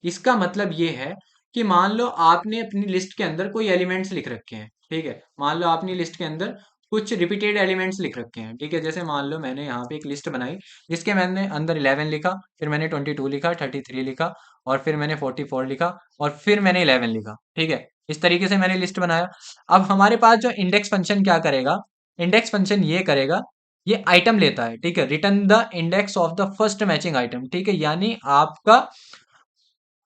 इसका मतलब ये है कि मान लो आपने अपनी लिस्ट के अंदर कोई एलिमेंट्स लिख रखे हैं। ठीक है, मान लो आपने लिस्ट के अंदर कुछ रिपीटेड एलिमेंट्स लिख रखे हैं। ठीक है, जैसे मान लो मैंने यहाँ पे एक लिस्ट बनाई जिसके मैंने अंदर 11 लिखा, फिर मैंने 22 लिखा, 33 लिखा, और फिर मैंने 44 लिखा, और फिर मैंने 11 लिखा। ठीक है, इस तरीके से मैंने लिस्ट बनाया। अब हमारे पास जो इंडेक्स फंक्शन क्या करेगा, इंडेक्स फंक्शन ये करेगा, ये आइटम लेता है। ठीक है, return the index of the first matching item. ठीक है, यानी आपका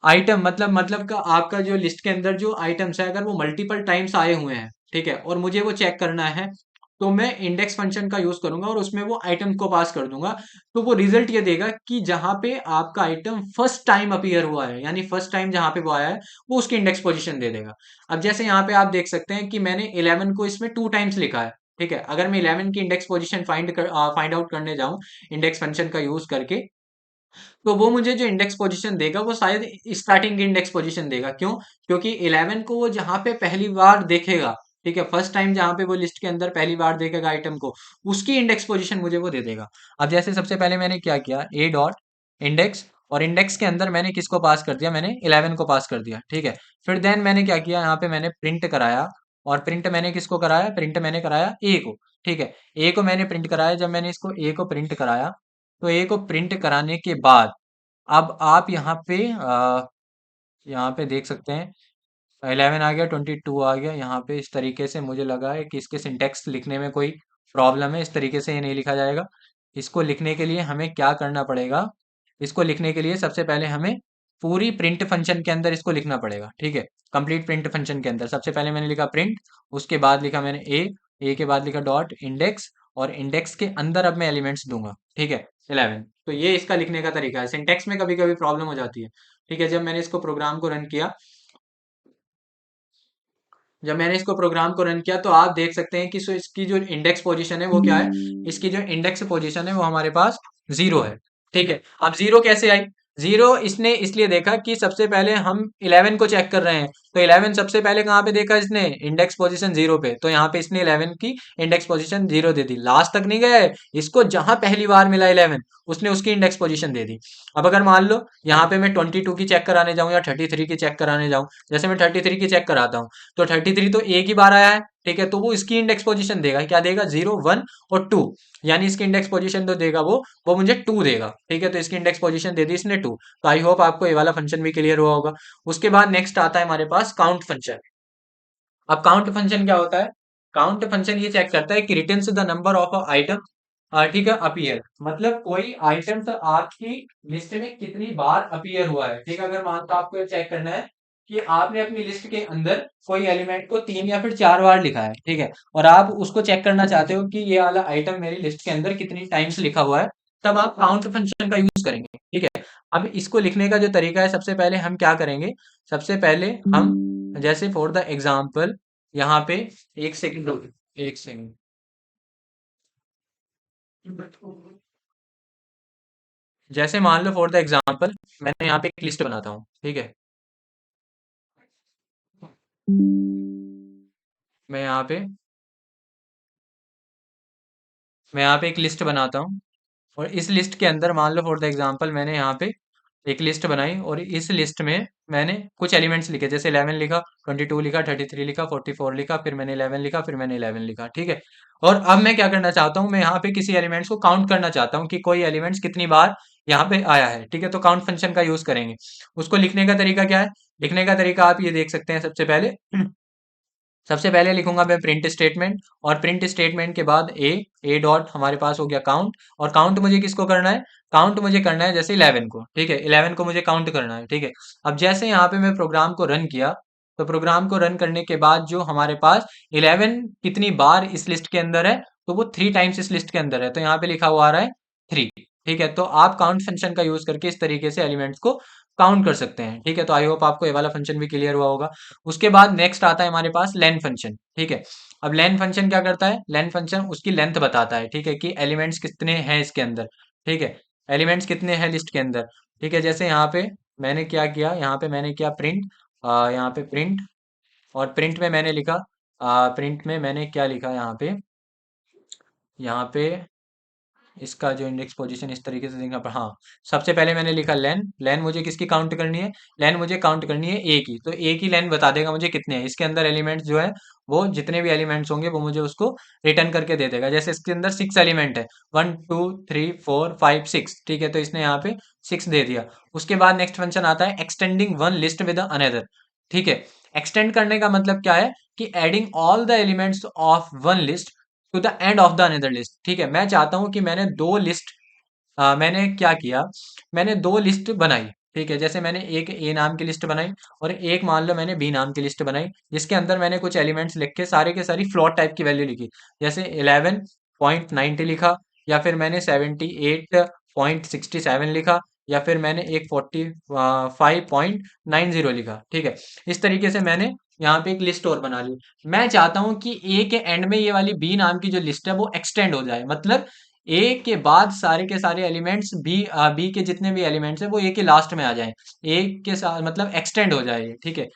आइटम मतलब का आपका जो लिस्ट के अंदर जो आइटम्स है, अगर वो मल्टीपल टाइम्स आए हुए हैं, ठीक है, और मुझे वो चेक करना है, तो मैं इंडेक्स फंक्शन का यूज करूंगा और उसमें वो आइटम को पास कर दूंगा। तो वो रिजल्ट ये देगा कि जहां पे आपका आइटम फर्स्ट टाइम अपीयर हुआ है, यानी फर्स्ट टाइम जहां पे वो आया है, वो उसकी इंडेक्स पोजीशन दे देगा। अब जैसे यहाँ पे आप देख सकते हैं कि मैंने 11 को इसमें 2 टाइम्स लिखा है। ठीक है, अगर मैं 11 की इंडेक्स पोजीशन फाइंड आउट करने जाऊं इंडेक्स फंक्शन का यूज करके, तो वो मुझे जो इंडेक्स पोजीशन देगा वो शायद स्टार्टिंग इंडेक्स पोजीशन देगा। क्यों? क्योंकि 11 को वो जहां पे पहली बार देखेगा, ठीक है, फर्स्ट टाइम जहां पे वो लिस्ट के अंदर पहली बार देखेगा आइटम को, उसकी इंडेक्स पोजीशन मुझे वो दे देगा। अब जैसे सबसे पहले मैंने क्या किया, ए डॉट इंडेक्स, और इंडेक्स के अंदर मैंने किसको पास कर दिया, मैंने 11 को पास कर दिया। ठीक है, फिर देन मैंने क्या किया, यहाँ पे मैंने प्रिंट कराया, और प्रिंट मैंने किसको कराया, प्रिंट मैंने कराया ए को। ठीक है, ए को मैंने प्रिंट कराया। जब मैंने इसको ए को प्रिंट कराया, तो ए को प्रिंट कराने के बाद अब आप यहाँ पे देख सकते हैं 11 आ गया, 22 आ गया। यहाँ पे इस तरीके से मुझे लगा है कि इसके सिंटेक्स लिखने में कोई प्रॉब्लम है, इस तरीके से ये नहीं लिखा जाएगा। इसको लिखने के लिए हमें क्या करना पड़ेगा, इसको लिखने के लिए सबसे पहले हमें पूरी प्रिंट फंक्शन के अंदर इसको लिखना पड़ेगा। ठीक है, कंप्लीट प्रिंट फंक्शन के अंदर सबसे पहले मैंने लिखा प्रिंट, उसके बाद लिखा मैंने ए के बाद लिखा डॉट इंडेक्स, और इंडेक्स के अंदर अब मैं एलिमेंट्स दूंगा। ठीक है, 11। तो ये इसका लिखने का तरीका है। सिंटेक्स में कभी कभी प्रॉब्लम हो जाती है। ठीक है, जब मैंने इसको प्रोग्राम को रन किया, तो आप देख सकते हैं कि इसकी जो इंडेक्स पोजीशन है वो क्या है, इसकी जो इंडेक्स पोजीशन है वो हमारे पास 0 है। ठीक है, अब 0 कैसे आई, 0 इसने इसलिए देखा कि सबसे पहले हम 11 को चेक कर रहे हैं, तो 11 सबसे पहले कहाँ पे देखा इसने, इंडेक्स पोजीशन 0 पे, तो यहाँ पे इसने 11 की इंडेक्स पोजीशन 0 दे दी। लास्ट तक नहीं गया है, इसको जहां पहली बार मिला 11, उसने उसकी इंडेक्स पोजीशन दे दी। अब अगर मान लो यहाँ पे मैं 22 की चेक कराने जाऊं या 33 की चेक कराने जाऊं, जैसे मैं 33 की चेक कराता हूँ, तो 33 तो एक ही बार आया है। ठीक है, तो वो इसकी इंडेक्स पोजीशन देगा, क्या देगा, 0 1 और 2, यानी इसकी इंडेक्स पोजीशन तो देगा वो मुझे 2 देगा। ठीक है, तो इसकी इंडेक्स पोजीशन दे दी इसने 2। तो आई होप आपको ये वाला फंक्शन भी क्लियर हुआ होगा। उसके बाद नेक्स्ट आता है हमारे पास काउंट फंक्शन। अब काउंट फंक्शन क्या होता है, काउंट फंक्शन ये चेक करता है कि returns the number of item, ठीक है, अपीयर, मतलब कोई आइटम आपकी लिस्ट में कितनी बार अपीयर हुआ है। ठीक है, अगर मान लो आपको चेक करना है कि आपने अपनी लिस्ट के अंदर कोई एलिमेंट को 3 या फिर 4 बार लिखा है, ठीक है, और आप उसको चेक करना चाहते हो कि ये वाला आइटम मेरी लिस्ट के अंदर कितनी टाइम्स लिखा हुआ है, तब आप काउंट फंक्शन का यूज करेंगे, ठीक है। अब इसको लिखने का जो तरीका है, सबसे पहले हम क्या करेंगे, सबसे पहले हम जैसे फॉर द एग्जाम्पल यहाँ पे एक सेकंड, एक सेकंड, जैसे मान लो फॉर द एग्जाम्पल मैंने यहाँ पे एक लिस्ट बनाता हूँ, ठीक है। मैं यहाँ पे मैं यहाँ पे एक लिस्ट बनाता हूँ, और इस लिस्ट के अंदर मान लो फॉर द एग्जांपल मैंने यहाँ पे एक लिस्ट बनाई, और इस लिस्ट में मैंने कुछ एलिमेंट्स लिखे, जैसे 11 लिखा, 22 लिखा, 33 लिखा, 44 लिखा, फिर मैंने 11 लिखा, फिर मैंने 11 लिखा, ठीक है। और अब मैं क्या करना चाहता हूँ, मैं यहाँ पे किसी एलिमेंट्स को काउंट करना चाहता हूँ कि कोई एलिमेंट्स कितनी बार यहाँ पे आया है, ठीक है। तो काउंट फंक्शन का यूज करेंगे। उसको लिखने का तरीका क्या है, लिखने का तरीका आप ये देख सकते हैं। सबसे पहले लिखूंगा मैं प्रिंट स्टेटमेंट, और प्रिंट स्टेटमेंट के बाद ए डॉट हमारे पास हो गया काउंट। और काउंट मुझे किसको करना है, काउंट मुझे करना है जैसे 11 को, ठीक है, 11 को मुझे काउंट करना है, ठीक है। अब जैसे यहाँ पे मैं प्रोग्राम को रन किया, तो प्रोग्राम को रन करने के बाद जो हमारे पास 11 कितनी बार इस लिस्ट के अंदर है, तो वो 3 टाइम्स इस लिस्ट के अंदर है, तो यहाँ पे लिखा हुआ आ रहा है 3, ठीक है। तो आप काउंट फंक्शन का यूज करके इस तरीके से एलिमेंट्स को काउंट कर सकते हैं, ठीक है। तो आई होप आपको ये वाला फंक्शन भी क्लियर हुआ होगा। उसके बाद नेक्स्ट आता है हमारे पास लेन फंक्शन, ठीक है। अब लेन फंक्शन क्या करता है, लेन फंक्शन उसकी लेंथ बताता है, ठीक है, कि एलिमेंट्स कितने हैं इसके अंदर, ठीक है, एलिमेंट्स कितने हैं लिस्ट के अंदर, ठीक है। जैसे यहाँ पे मैंने क्या किया, यहाँ पे मैंने किया प्रिंट, यहाँ पे प्रिंट, और प्रिंट में मैंने लिखा, प्रिंट में मैंने क्या लिखा यहाँ पे इसका जो इंडेक्स पोजीशन इस तरीके से देखना पर, हाँ, सबसे पहले मैंने लिखा लेन, लेन मुझे किसकी काउंट करनी है, लेन मुझे काउंट करनी है ए की, तो ए की लेन बता देगा मुझे कितने हैं इसके अंदर एलिमेंट्स जो है, वो जितने भी एलिमेंट्स होंगे वो मुझे उसको रिटर्न करके दे देगा। जैसे इसके अंदर 6 एलिमेंट है, 1 2 3 4 5 6, ठीक है, तो इसने यहाँ पे 6 दे दिया। उसके बाद नेक्स्ट फंक्शन आता है extending one list with another, ठीक है। एक्सटेंड करने का मतलब क्या है, कि adding all the elements of one list to the end of the other list, ठीक है। मैं चाहता हूं कि मैंने दो लिस्ट, मैंने क्या किया, मैंने दो लिस्ट बनाई, ठीक है। जैसे मैंने एक ए नाम की लिस्ट बनाई, और एक मान लो मैंने बी नाम की लिस्ट बनाई, जिसके अंदर मैंने कुछ एलिमेंट्स लिख के सारे के सारी फ्लोट टाइप की वैल्यू लिखी, जैसे 11.90 लिखा, या फिर मैंने 78.67 लिखा, या फिर मैंने एक 45.90 लिखा, ठीक है। इस तरीके से मैंने यहाँ पे एक लिस्ट और बना ली। मैं चाहता हूं कि ए के एंड में ये वाली बी नाम की जो लिस्ट है वो एक्सटेंड हो जाए, मतलब ए के बाद सारे के सारे एलिमेंट्स बी के जितने भी एलिमेंट्स हैं वो ए के लास्ट में आ जाएं, ए के साथ मतलब एक्सटेंड हो जाए, ठीक है।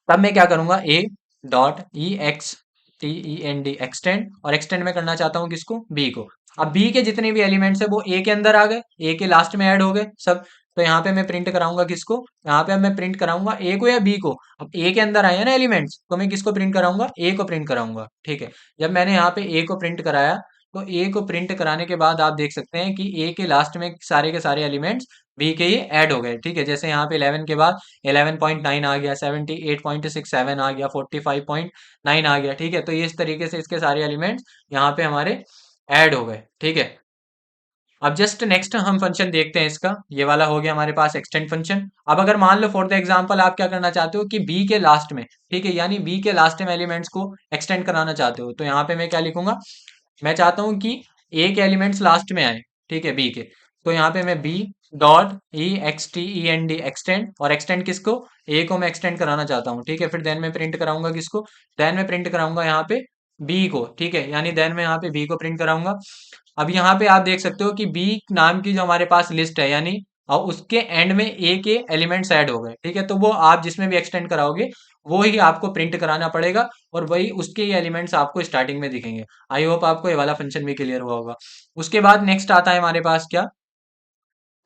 तब मैं क्या करूंगा, A dot E X T E N D extend, और एक्सटेंड में करना चाहता हूँ किसको, बी को। अब बी के जितने भी एलिमेंट्स है वो ए के अंदर आ गए, ए के लास्ट में ऐड हो गए सब। तो यहाँ पे मैं प्रिंट कराऊंगा किसको, यहाँ पे अब मैं प्रिंट कराऊंगा ए को या बी को। अब ए के अंदर आए हैं ना एलिमेंट्स, तो मैं किसको प्रिंट कराऊंगा, ए को प्रिंट कराऊंगा, ठीक है। जब मैंने यहाँ पे ए को प्रिंट कराया, तो ए को प्रिंट कराने के बाद आप देख सकते हैं कि ए के लास्ट में सारे के सारे एलिमेंट्स बी के ये ऐड हो गए, ठीक है। जैसे यहाँ पे 11 के बाद 11.9 आ गया, 78.67 आ गया, 45.9 आ गया, ठीक है। तो ये इस तरीके से इसके सारे एलिमेंट्स यहाँ पे हमारे ऐड हो गए, ठीक है। अब जस्ट नेक्स्ट हम फंक्शन देखते हैं इसका, ये वाला हो गया हमारे पास एक्सटेंड फंक्शन। अब अगर मान लो फॉर द एग्जांपल आप क्या करना चाहते हो कि बी के लास्ट में, ठीक है, यानी बी के लास्ट में एलिमेंट्स को एक्सटेंड कराना चाहते हो, तो यहाँ पे मैं क्या लिखूंगा, मैं चाहता हूं कि ए के एलिमेंट्स लास्ट में आए, ठीक है, बी के। तो यहाँ पे मैं B dot E X T E N D extend, और एक्सटेंड किसको, ए को मैं एक्सटेंड कराना चाहता हूँ, ठीक है। फिर देन में प्रिंट कराऊंगा किसको, देन में प्रिंट कराऊंगा यहाँ पे बी को, ठीक है, यानी देन में यहाँ पे बी को प्रिंट कराऊंगा। अब यहाँ पे आप देख सकते हो कि बी नाम की जो हमारे पास लिस्ट है, यानी और उसके एंड में ए के एलिमेंट्स ऐड हो गए, ठीक है। तो वो आप जिसमें भी एक्सटेंड कराओगे वो ही आपको प्रिंट कराना पड़ेगा, और वही उसके ही एलिमेंट्स आपको स्टार्टिंग में दिखेंगे। आई होप आपको ये वाला फंक्शन भी क्लियर हुआ होगा। उसके बाद नेक्स्ट आता है हमारे पास क्या,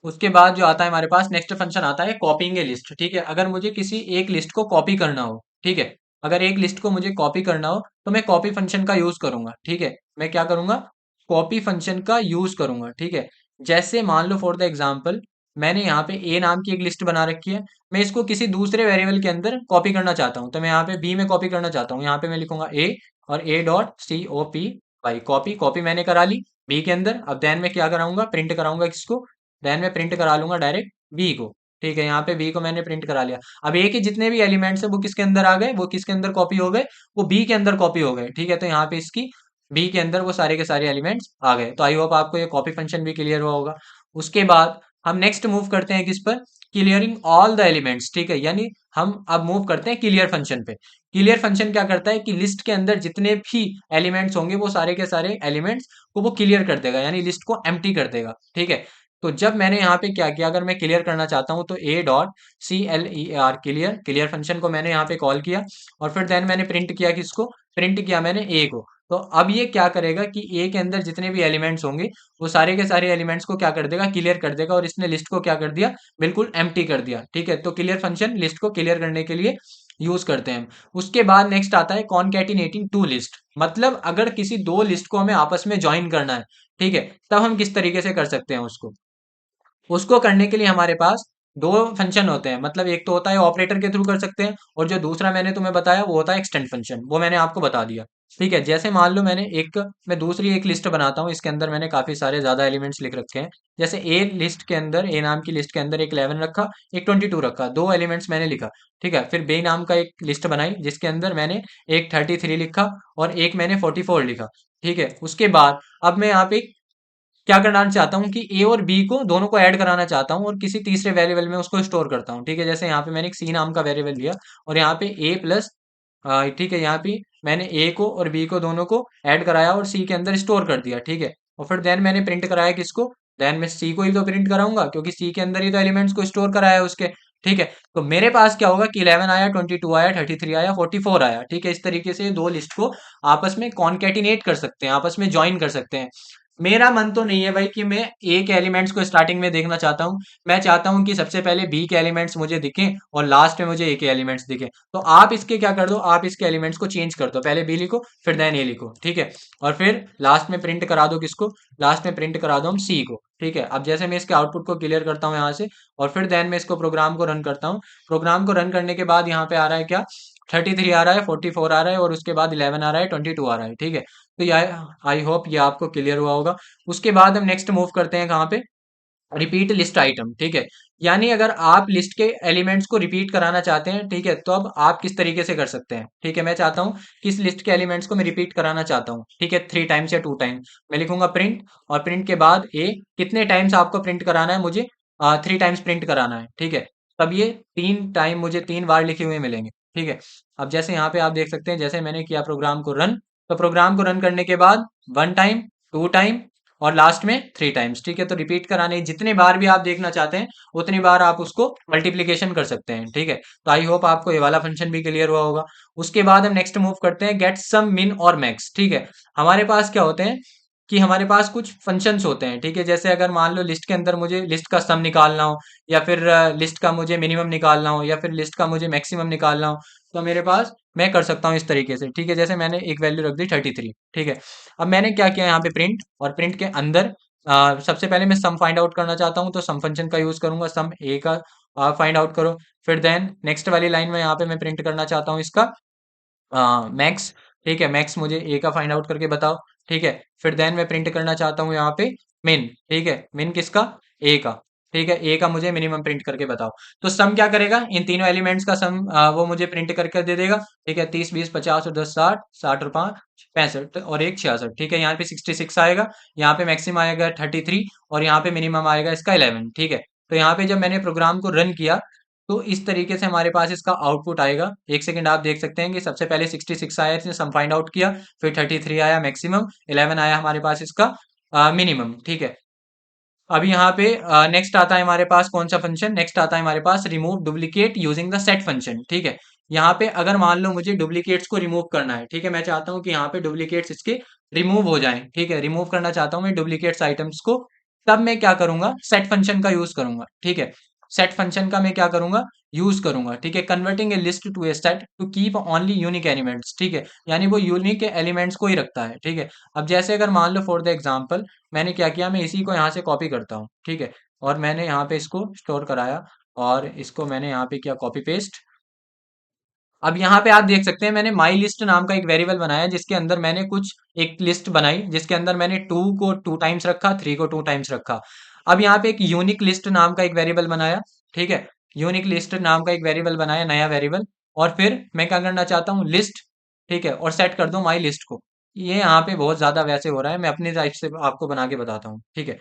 उसके बाद जो आता है हमारे पास नेक्स्ट फंक्शन आता है कॉपिंग ए लिस्ट, ठीक है। अगर मुझे किसी एक लिस्ट को कॉपी करना हो, ठीक है, अगर एक लिस्ट को मुझे कॉपी करना हो, तो मैं कॉपी फंक्शन का यूज करूंगा, ठीक है। मैं क्या करूंगा, कॉपी फंक्शन का यूज करूंगा, ठीक है। जैसे मान लो फॉर द एग्जाम्पल मैंने यहाँ पे ए नाम की एक लिस्ट बना रखी है, मैं इसको किसी दूसरे वेरिएबल के अंदर कॉपी करना चाहता हूँ, तो मैं यहाँ पे बी में कॉपी करना चाहता हूँ, यहाँ पे मैं लिखूंगा ए, और A dot C O P Y copy, copy मैंने करा ली बी के अंदर। अब देन में क्या कराऊंगा, प्रिंट कराऊंगा किसको, देन में प्रिंट करा लूंगा डायरेक्ट बी को, ठीक है, यहाँ पे बी को मैंने प्रिंट करा लिया। अब ए के जितने भी एलिमेंट्स है वो किसके अंदर आ गए, वो किसके अंदर कॉपी हो गए, वो बी के अंदर कॉपी हो गए। ठीक है, तो यहाँ पे इसकी बी के अंदर वो सारे के सारे एलिमेंट्स आ गए। तो आई होप आपको ये कॉपी फंक्शन भी क्लियर हुआ होगा। उसके बाद हम नेक्स्ट मूव करते हैं किस पर, क्लियरिंग ऑल द एलिमेंट्स। ठीक है, यानी हम अब मूव करते हैं क्लियर फंक्शन पे। क्लियर फंक्शन क्या करता है कि लिस्ट के अंदर जितने भी एलिमेंट्स होंगे वो सारे के सारे एलिमेंट्स को वो क्लियर कर देगा, यानी लिस्ट को एम्प्टी कर देगा। ठीक है, तो जब मैंने यहाँ पे क्या किया, अगर मैं क्लियर करना चाहता हूँ तो A dot C L E R clear, clear function को मैंने यहाँ पे कॉल किया और फिर देन मैंने प्रिंट किया, किसको प्रिंट किया मैंने, ए को। तो अब ये क्या करेगा कि ए के अंदर जितने भी एलिमेंट्स होंगे वो सारे के सारे एलिमेंट्स को क्या कर देगा, क्लियर कर देगा। और इसने लिस्ट को क्या कर दिया, बिल्कुल एम्प्टी कर दिया। ठीक है, तो क्लियर फंक्शन लिस्ट को क्लियर करने के लिए यूज करते हैं। उसके बाद नेक्स्ट आता है कॉनकैटिनेटिंग टू लिस्ट, मतलब अगर किसी दो लिस्ट को हमें आपस में ज्वाइन करना है, ठीक है, तब हम किस तरीके से कर सकते हैं उसको। उसको करने के लिए हमारे पास दो फंक्शन होते हैं, मतलब एक तो होता है ऑपरेटर के थ्रू कर सकते हैं, और जो दूसरा मैंने तुम्हें बताया वो होता है एक्सटेंड फंक्शन, वो मैंने आपको बता दिया। ठीक है, जैसे मान लो मैं दूसरी एक लिस्ट बनाता हूँ, इसके अंदर मैंने काफी सारे ज्यादा एलिमेंट्स लिख रखे हैं। जैसे ए लिस्ट के अंदर, ए नाम की लिस्ट के अंदर एक 11 रखा, एक 22 रखा, दो एलिमेंट्स मैंने लिखा। ठीक है, फिर बी नाम का एक लिस्ट बनाई जिसके अंदर मैंने एक 33 लिखा और एक मैंने 44 लिखा। ठीक है, उसके बाद अब मैं यहाँ पे क्या करना चाहता हूँ कि ए और बी को दोनों को ऐड कराना चाहता हूँ और किसी तीसरे वेरिएबल में उसको स्टोर करता हूँ। ठीक है, जैसे यहाँ पे मैंने एक सी नाम का वेरिएबल लिया और यहाँ पे ए प्लस, ठीक है, यहाँ पे मैंने ए को और बी को दोनों को ऐड कराया और सी के अंदर स्टोर कर दिया। ठीक है, और फिर देन मैंने प्रिंट कराया किसको, देन मैं सी को ही तो प्रिंट कराऊंगा क्योंकि सी के अंदर ही तो एलिमेंट्स को स्टोर कराया है उसके। ठीक है, तो मेरे पास क्या होगा कि 11 आया, 22 आया, 33 आया, 44 आया। ठीक है, इस तरीके से दो लिस्ट को आपस में कॉन्केटिनेट कर सकते हैं, आपस में ज्वाइन कर सकते हैं। मेरा मन तो नहीं है भाई कि मैं ए के एलिमेंट्स को स्टार्टिंग में देखना चाहता हूँ। मैं चाहता हूँ कि सबसे पहले बी के एलिमेंट्स मुझे दिखें और लास्ट में मुझे ए के एलिमेंट्स दिखें। तो आप इसके क्या कर दो, आप इसके एलिमेंट्स को चेंज कर दो, पहले बी लिखो फिर देन ए लिखो। ठीक है, और फिर लास्ट में प्रिंट करा दो किसको, लास्ट में प्रिंट करा दो हम सी को। ठीक है, अब जैसे मैं इसके आउटपुट को क्लियर करता हूँ यहाँ से और फिर देन मैं इसको प्रोग्राम को रन करता हूँ। प्रोग्राम को रन करने के बाद यहाँ पे आ रहा है क्या, 33 आ रहा है, 44 आ रहा है और उसके बाद 11 आ रहा है, 22 आ रहा है। ठीक है, तो ये आई होप ये आपको क्लियर हुआ होगा। उसके बाद हम नेक्स्ट मूव करते हैं कहाँ पे, रिपीट लिस्ट आइटम। ठीक है, यानी अगर आप लिस्ट के एलिमेंट्स को रिपीट कराना चाहते हैं, ठीक है, तो अब आप किस तरीके से कर सकते हैं। ठीक है, मैं चाहता हूँ कि इस लिस्ट के एलिमेंट्स को मैं रिपीट कराना चाहता हूँ। ठीक है, 3 टाइम्स या 2 टाइम्स मैं लिखूंगा प्रिंट, और प्रिंट के बाद ए कितने टाइम्स आपको प्रिंट कराना है, मुझे 3 टाइम्स प्रिंट कराना है। ठीक है, तब ये 3 टाइम मुझे 3 बार लिखे हुए मिलेंगे। ठीक है, अब जैसे यहाँ पे आप देख सकते हैं, जैसे मैंने किया प्रोग्राम को रन, तो प्रोग्राम को रन करने के बाद 1 टाइम, 2 टाइम और लास्ट में 3 टाइम्स। ठीक है, तो रिपीट कराने जितने बार भी आप देखना चाहते हैं उतनी बार आप उसको मल्टीप्लीकेशन कर सकते हैं। ठीक है, तो आई होप आपको ये वाला फंक्शन भी क्लियर हुआ होगा। उसके बाद हम नेक्स्ट मूव करते हैं गेट सम मिन और मैक्स। ठीक है, हमारे पास क्या होते हैं कि हमारे पास कुछ फंक्शंस होते हैं। ठीक है, जैसे अगर मान लो लिस्ट के अंदर मुझे लिस्ट का सम निकालना हो, या फिर लिस्ट का मुझे मिनिमम निकालना हो, या फिर लिस्ट का मुझे मैक्सिमम निकालना हो, तो मेरे पास मैं कर सकता हूँ इस तरीके से। ठीक है, जैसे मैंने एक वैल्यू रख दी 33। ठीक है, अब मैंने क्या किया यहाँ पे प्रिंट, और प्रिंट के अंदर सबसे पहले मैं सम फाइंड आउट करना चाहता हूँ तो सम फंक्शन का यूज करूंगा, सम ए का फाइंड आउट करो। फिर देन नेक्स्ट वाली लाइन में यहाँ पे मैं प्रिंट करना चाहता हूँ इसका मैक्स। ठीक है, मैक्स मुझे ए का फाइंड आउट करके बताओ। ठीक है, फिर देन मैं प्रिंट करना चाहता हूँ यहाँ पे मिन। ठीक है, मिन किसका, ए का। ठीक है, ए का मुझे मिनिमम प्रिंट करके बताओ। तो सम क्या करेगा, इन तीनों एलिमेंट्स का सम वो मुझे प्रिंट करके दे देगा। ठीक है, 30 20 50 और 10 60, 60 और 5 65 और एक 66। ठीक है, यहाँ पे 66 आएगा, यहाँ पे मैक्सिमम आएगा 33 और यहाँ पे मिनिमम आएगा इसका 11। ठीक है, तो यहाँ पे जब मैंने प्रोग्राम को रन किया तो इस तरीके से हमारे पास इसका आउटपुट आएगा। एक सेकंड, आप देख सकते हैं कि सबसे पहले 66 आया, इसने सम फाइंड आउट किया, फिर 33 आया मैक्सिमम, 11 आया हमारे पास इसका मिनिमम। ठीक है, अब यहाँ पे नेक्स्ट आता है हमारे पास कौन सा फंक्शन, नेक्स्ट आता है हमारे पास remove duplicate using the set function. ठीक है, यहाँ पे अगर मान लो मुझे डुप्लीकेट्स को रिमूव करना है, ठीक है, मैं चाहता हूँ कि यहाँ पे डुप्लीकेट्स इसके रिमूव हो जाएं। ठीक है, रिमूव करना चाहता हूँ मैं डुप्लीकेट्स आइटम्स को, तब मैं क्या करूंगा, सेट फंक्शन का यूज करूंगा। ठीक है, सेट फंक्शन का मैं क्या करूंगा, यूज करूंगा। ठीक है, converting a list to a set to keep only unique elements. ठीक है, यानी वो यूनिक एलिमेंट्स को ही रखता है। ठीक है, अब जैसे अगर मान लो फॉर द एग्जांपल मैंने क्या किया, मैं इसी को यहाँ से कॉपी करता हूँ। ठीक है, और मैंने यहाँ पे इसको स्टोर कराया और इसको मैंने यहाँ पे किया कॉपी पेस्ट। अब यहाँ पे आप देख सकते हैं मैंने माई लिस्ट नाम का एक वेरिएबल बनाया जिसके अंदर मैंने कुछ एक लिस्ट बनाई जिसके अंदर मैंने 2 को 2 टाइम्स रखा, 3 को 2 टाइम्स रखा। अब यहाँ पे एक यूनिक लिस्ट नाम का एक वेरिएबल बनाया ठीक है। यूनिक लिस्ट नाम का एक वेरिएबल बनाया, नया वेरिएबल। और फिर मैं क्या करना चाहता हूँ, लिस्ट, ठीक है, और सेट कर दूं माई लिस्ट को। ये यहाँ पे बहुत ज्यादा वैसे हो रहा है, मैं अपनी टाइप से आपको बना के बताता हूँ, ठीक है।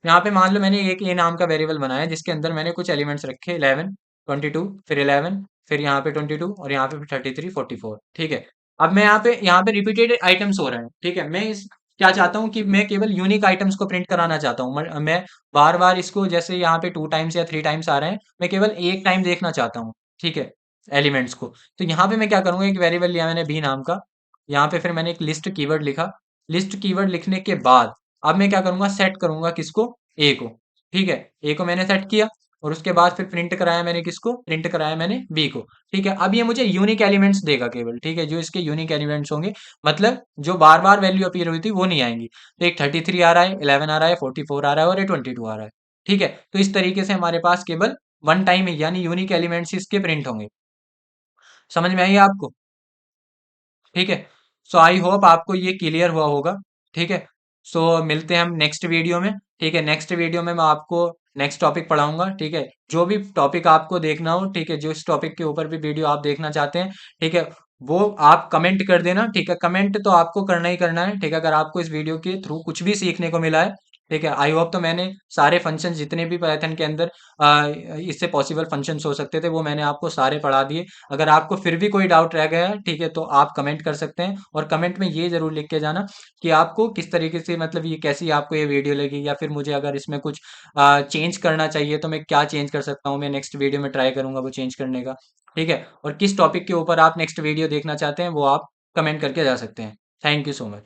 यहाँ पे मान लो मैंने एक ए नाम का वेरिएबल बनाया जिसके अंदर मैंने कुछ एलिमेंट्स रखे, 11, 22, फिर 11, फिर यहाँ पे 22 और यहाँ पे 33, 44, ठीक है। अब मैं यहाँ पे रिपीटेड आइटम्स हो रहे हैं, ठीक है। मैं इस क्या चाहता हूँ कि मैं केवल यूनिक आइटम्स को प्रिंट कराना चाहता हूँ। मैं बार बार इसको, जैसे यहाँ पे 2 टाइम्स या 3 टाइम्स आ रहे हैं, मैं केवल एक टाइम देखना चाहता हूँ, ठीक है, एलिमेंट्स को। तो यहाँ पे मैं क्या करूंगा, एक वेरिएबल लिया मैंने बी नाम का। यहाँ पे फिर मैंने एक लिस्ट कीवर्ड लिखा। लिस्ट कीवर्ड लिखने के बाद अब मैं क्या करूंगा, सेट करूंगा किसको, ए को, ठीक है। ए को मैंने सेट किया और उसके बाद फिर प्रिंट कराया मैंने किसको, प्रिंट कराया मैंने बी को, ठीक है। अब ये मुझे यूनिक एलिमेंट्स देगा केवल, ठीक है, जो इसके यूनिक एलिमेंट्स होंगे, मतलब जो बार बार वैल्यू अपीयर हुई थी वो नहीं आएंगी। तो एक 33 आ रहा है, 11 आ रहा है, 44 आ रहा है और ये 22 आ रहा है, ठीक है। तो इस तरीके से हमारे पास केवल वन टाइम यानी यूनिक एलिमेंट्स इसके प्रिंट होंगे। समझ में आई आपको? ठीक है। सो आई होप आपको ये क्लियर हुआ होगा, ठीक है। सो मिलते हैं हम नेक्स्ट वीडियो में, ठीक है। नेक्स्ट वीडियो में मैं आपको नेक्स्ट टॉपिक पढ़ाऊंगा, ठीक है। जो भी टॉपिक आपको देखना हो, ठीक है, जो इस टॉपिक के ऊपर भी वीडियो आप देखना चाहते हैं, ठीक है, वो आप कमेंट कर देना, ठीक है। कमेंट तो आपको करना ही करना है, ठीक है। अगर आपको इस वीडियो के थ्रू कुछ भी सीखने को मिला है, ठीक है, आई होप, तो मैंने सारे फंक्शन जितने भी पाइथन के अंदर इससे पॉसिबल फंक्शंस हो सकते थे वो मैंने आपको सारे पढ़ा दिए। अगर आपको फिर भी कोई डाउट रह गया है, ठीक है, तो आप कमेंट कर सकते हैं और कमेंट में ये जरूर लिख के जाना कि आपको किस तरीके से, मतलब ये कैसी आपको ये वीडियो लगी, या फिर मुझे अगर इसमें कुछ चेंज करना चाहिए तो मैं क्या चेंज कर सकता हूँ। मैं नेक्स्ट वीडियो में ट्राई करूंगा वो चेंज करने का, ठीक है। और किस टॉपिक के ऊपर आप नेक्स्ट वीडियो देखना चाहते हैं वो आप कमेंट करके जा सकते हैं। Thank you so much.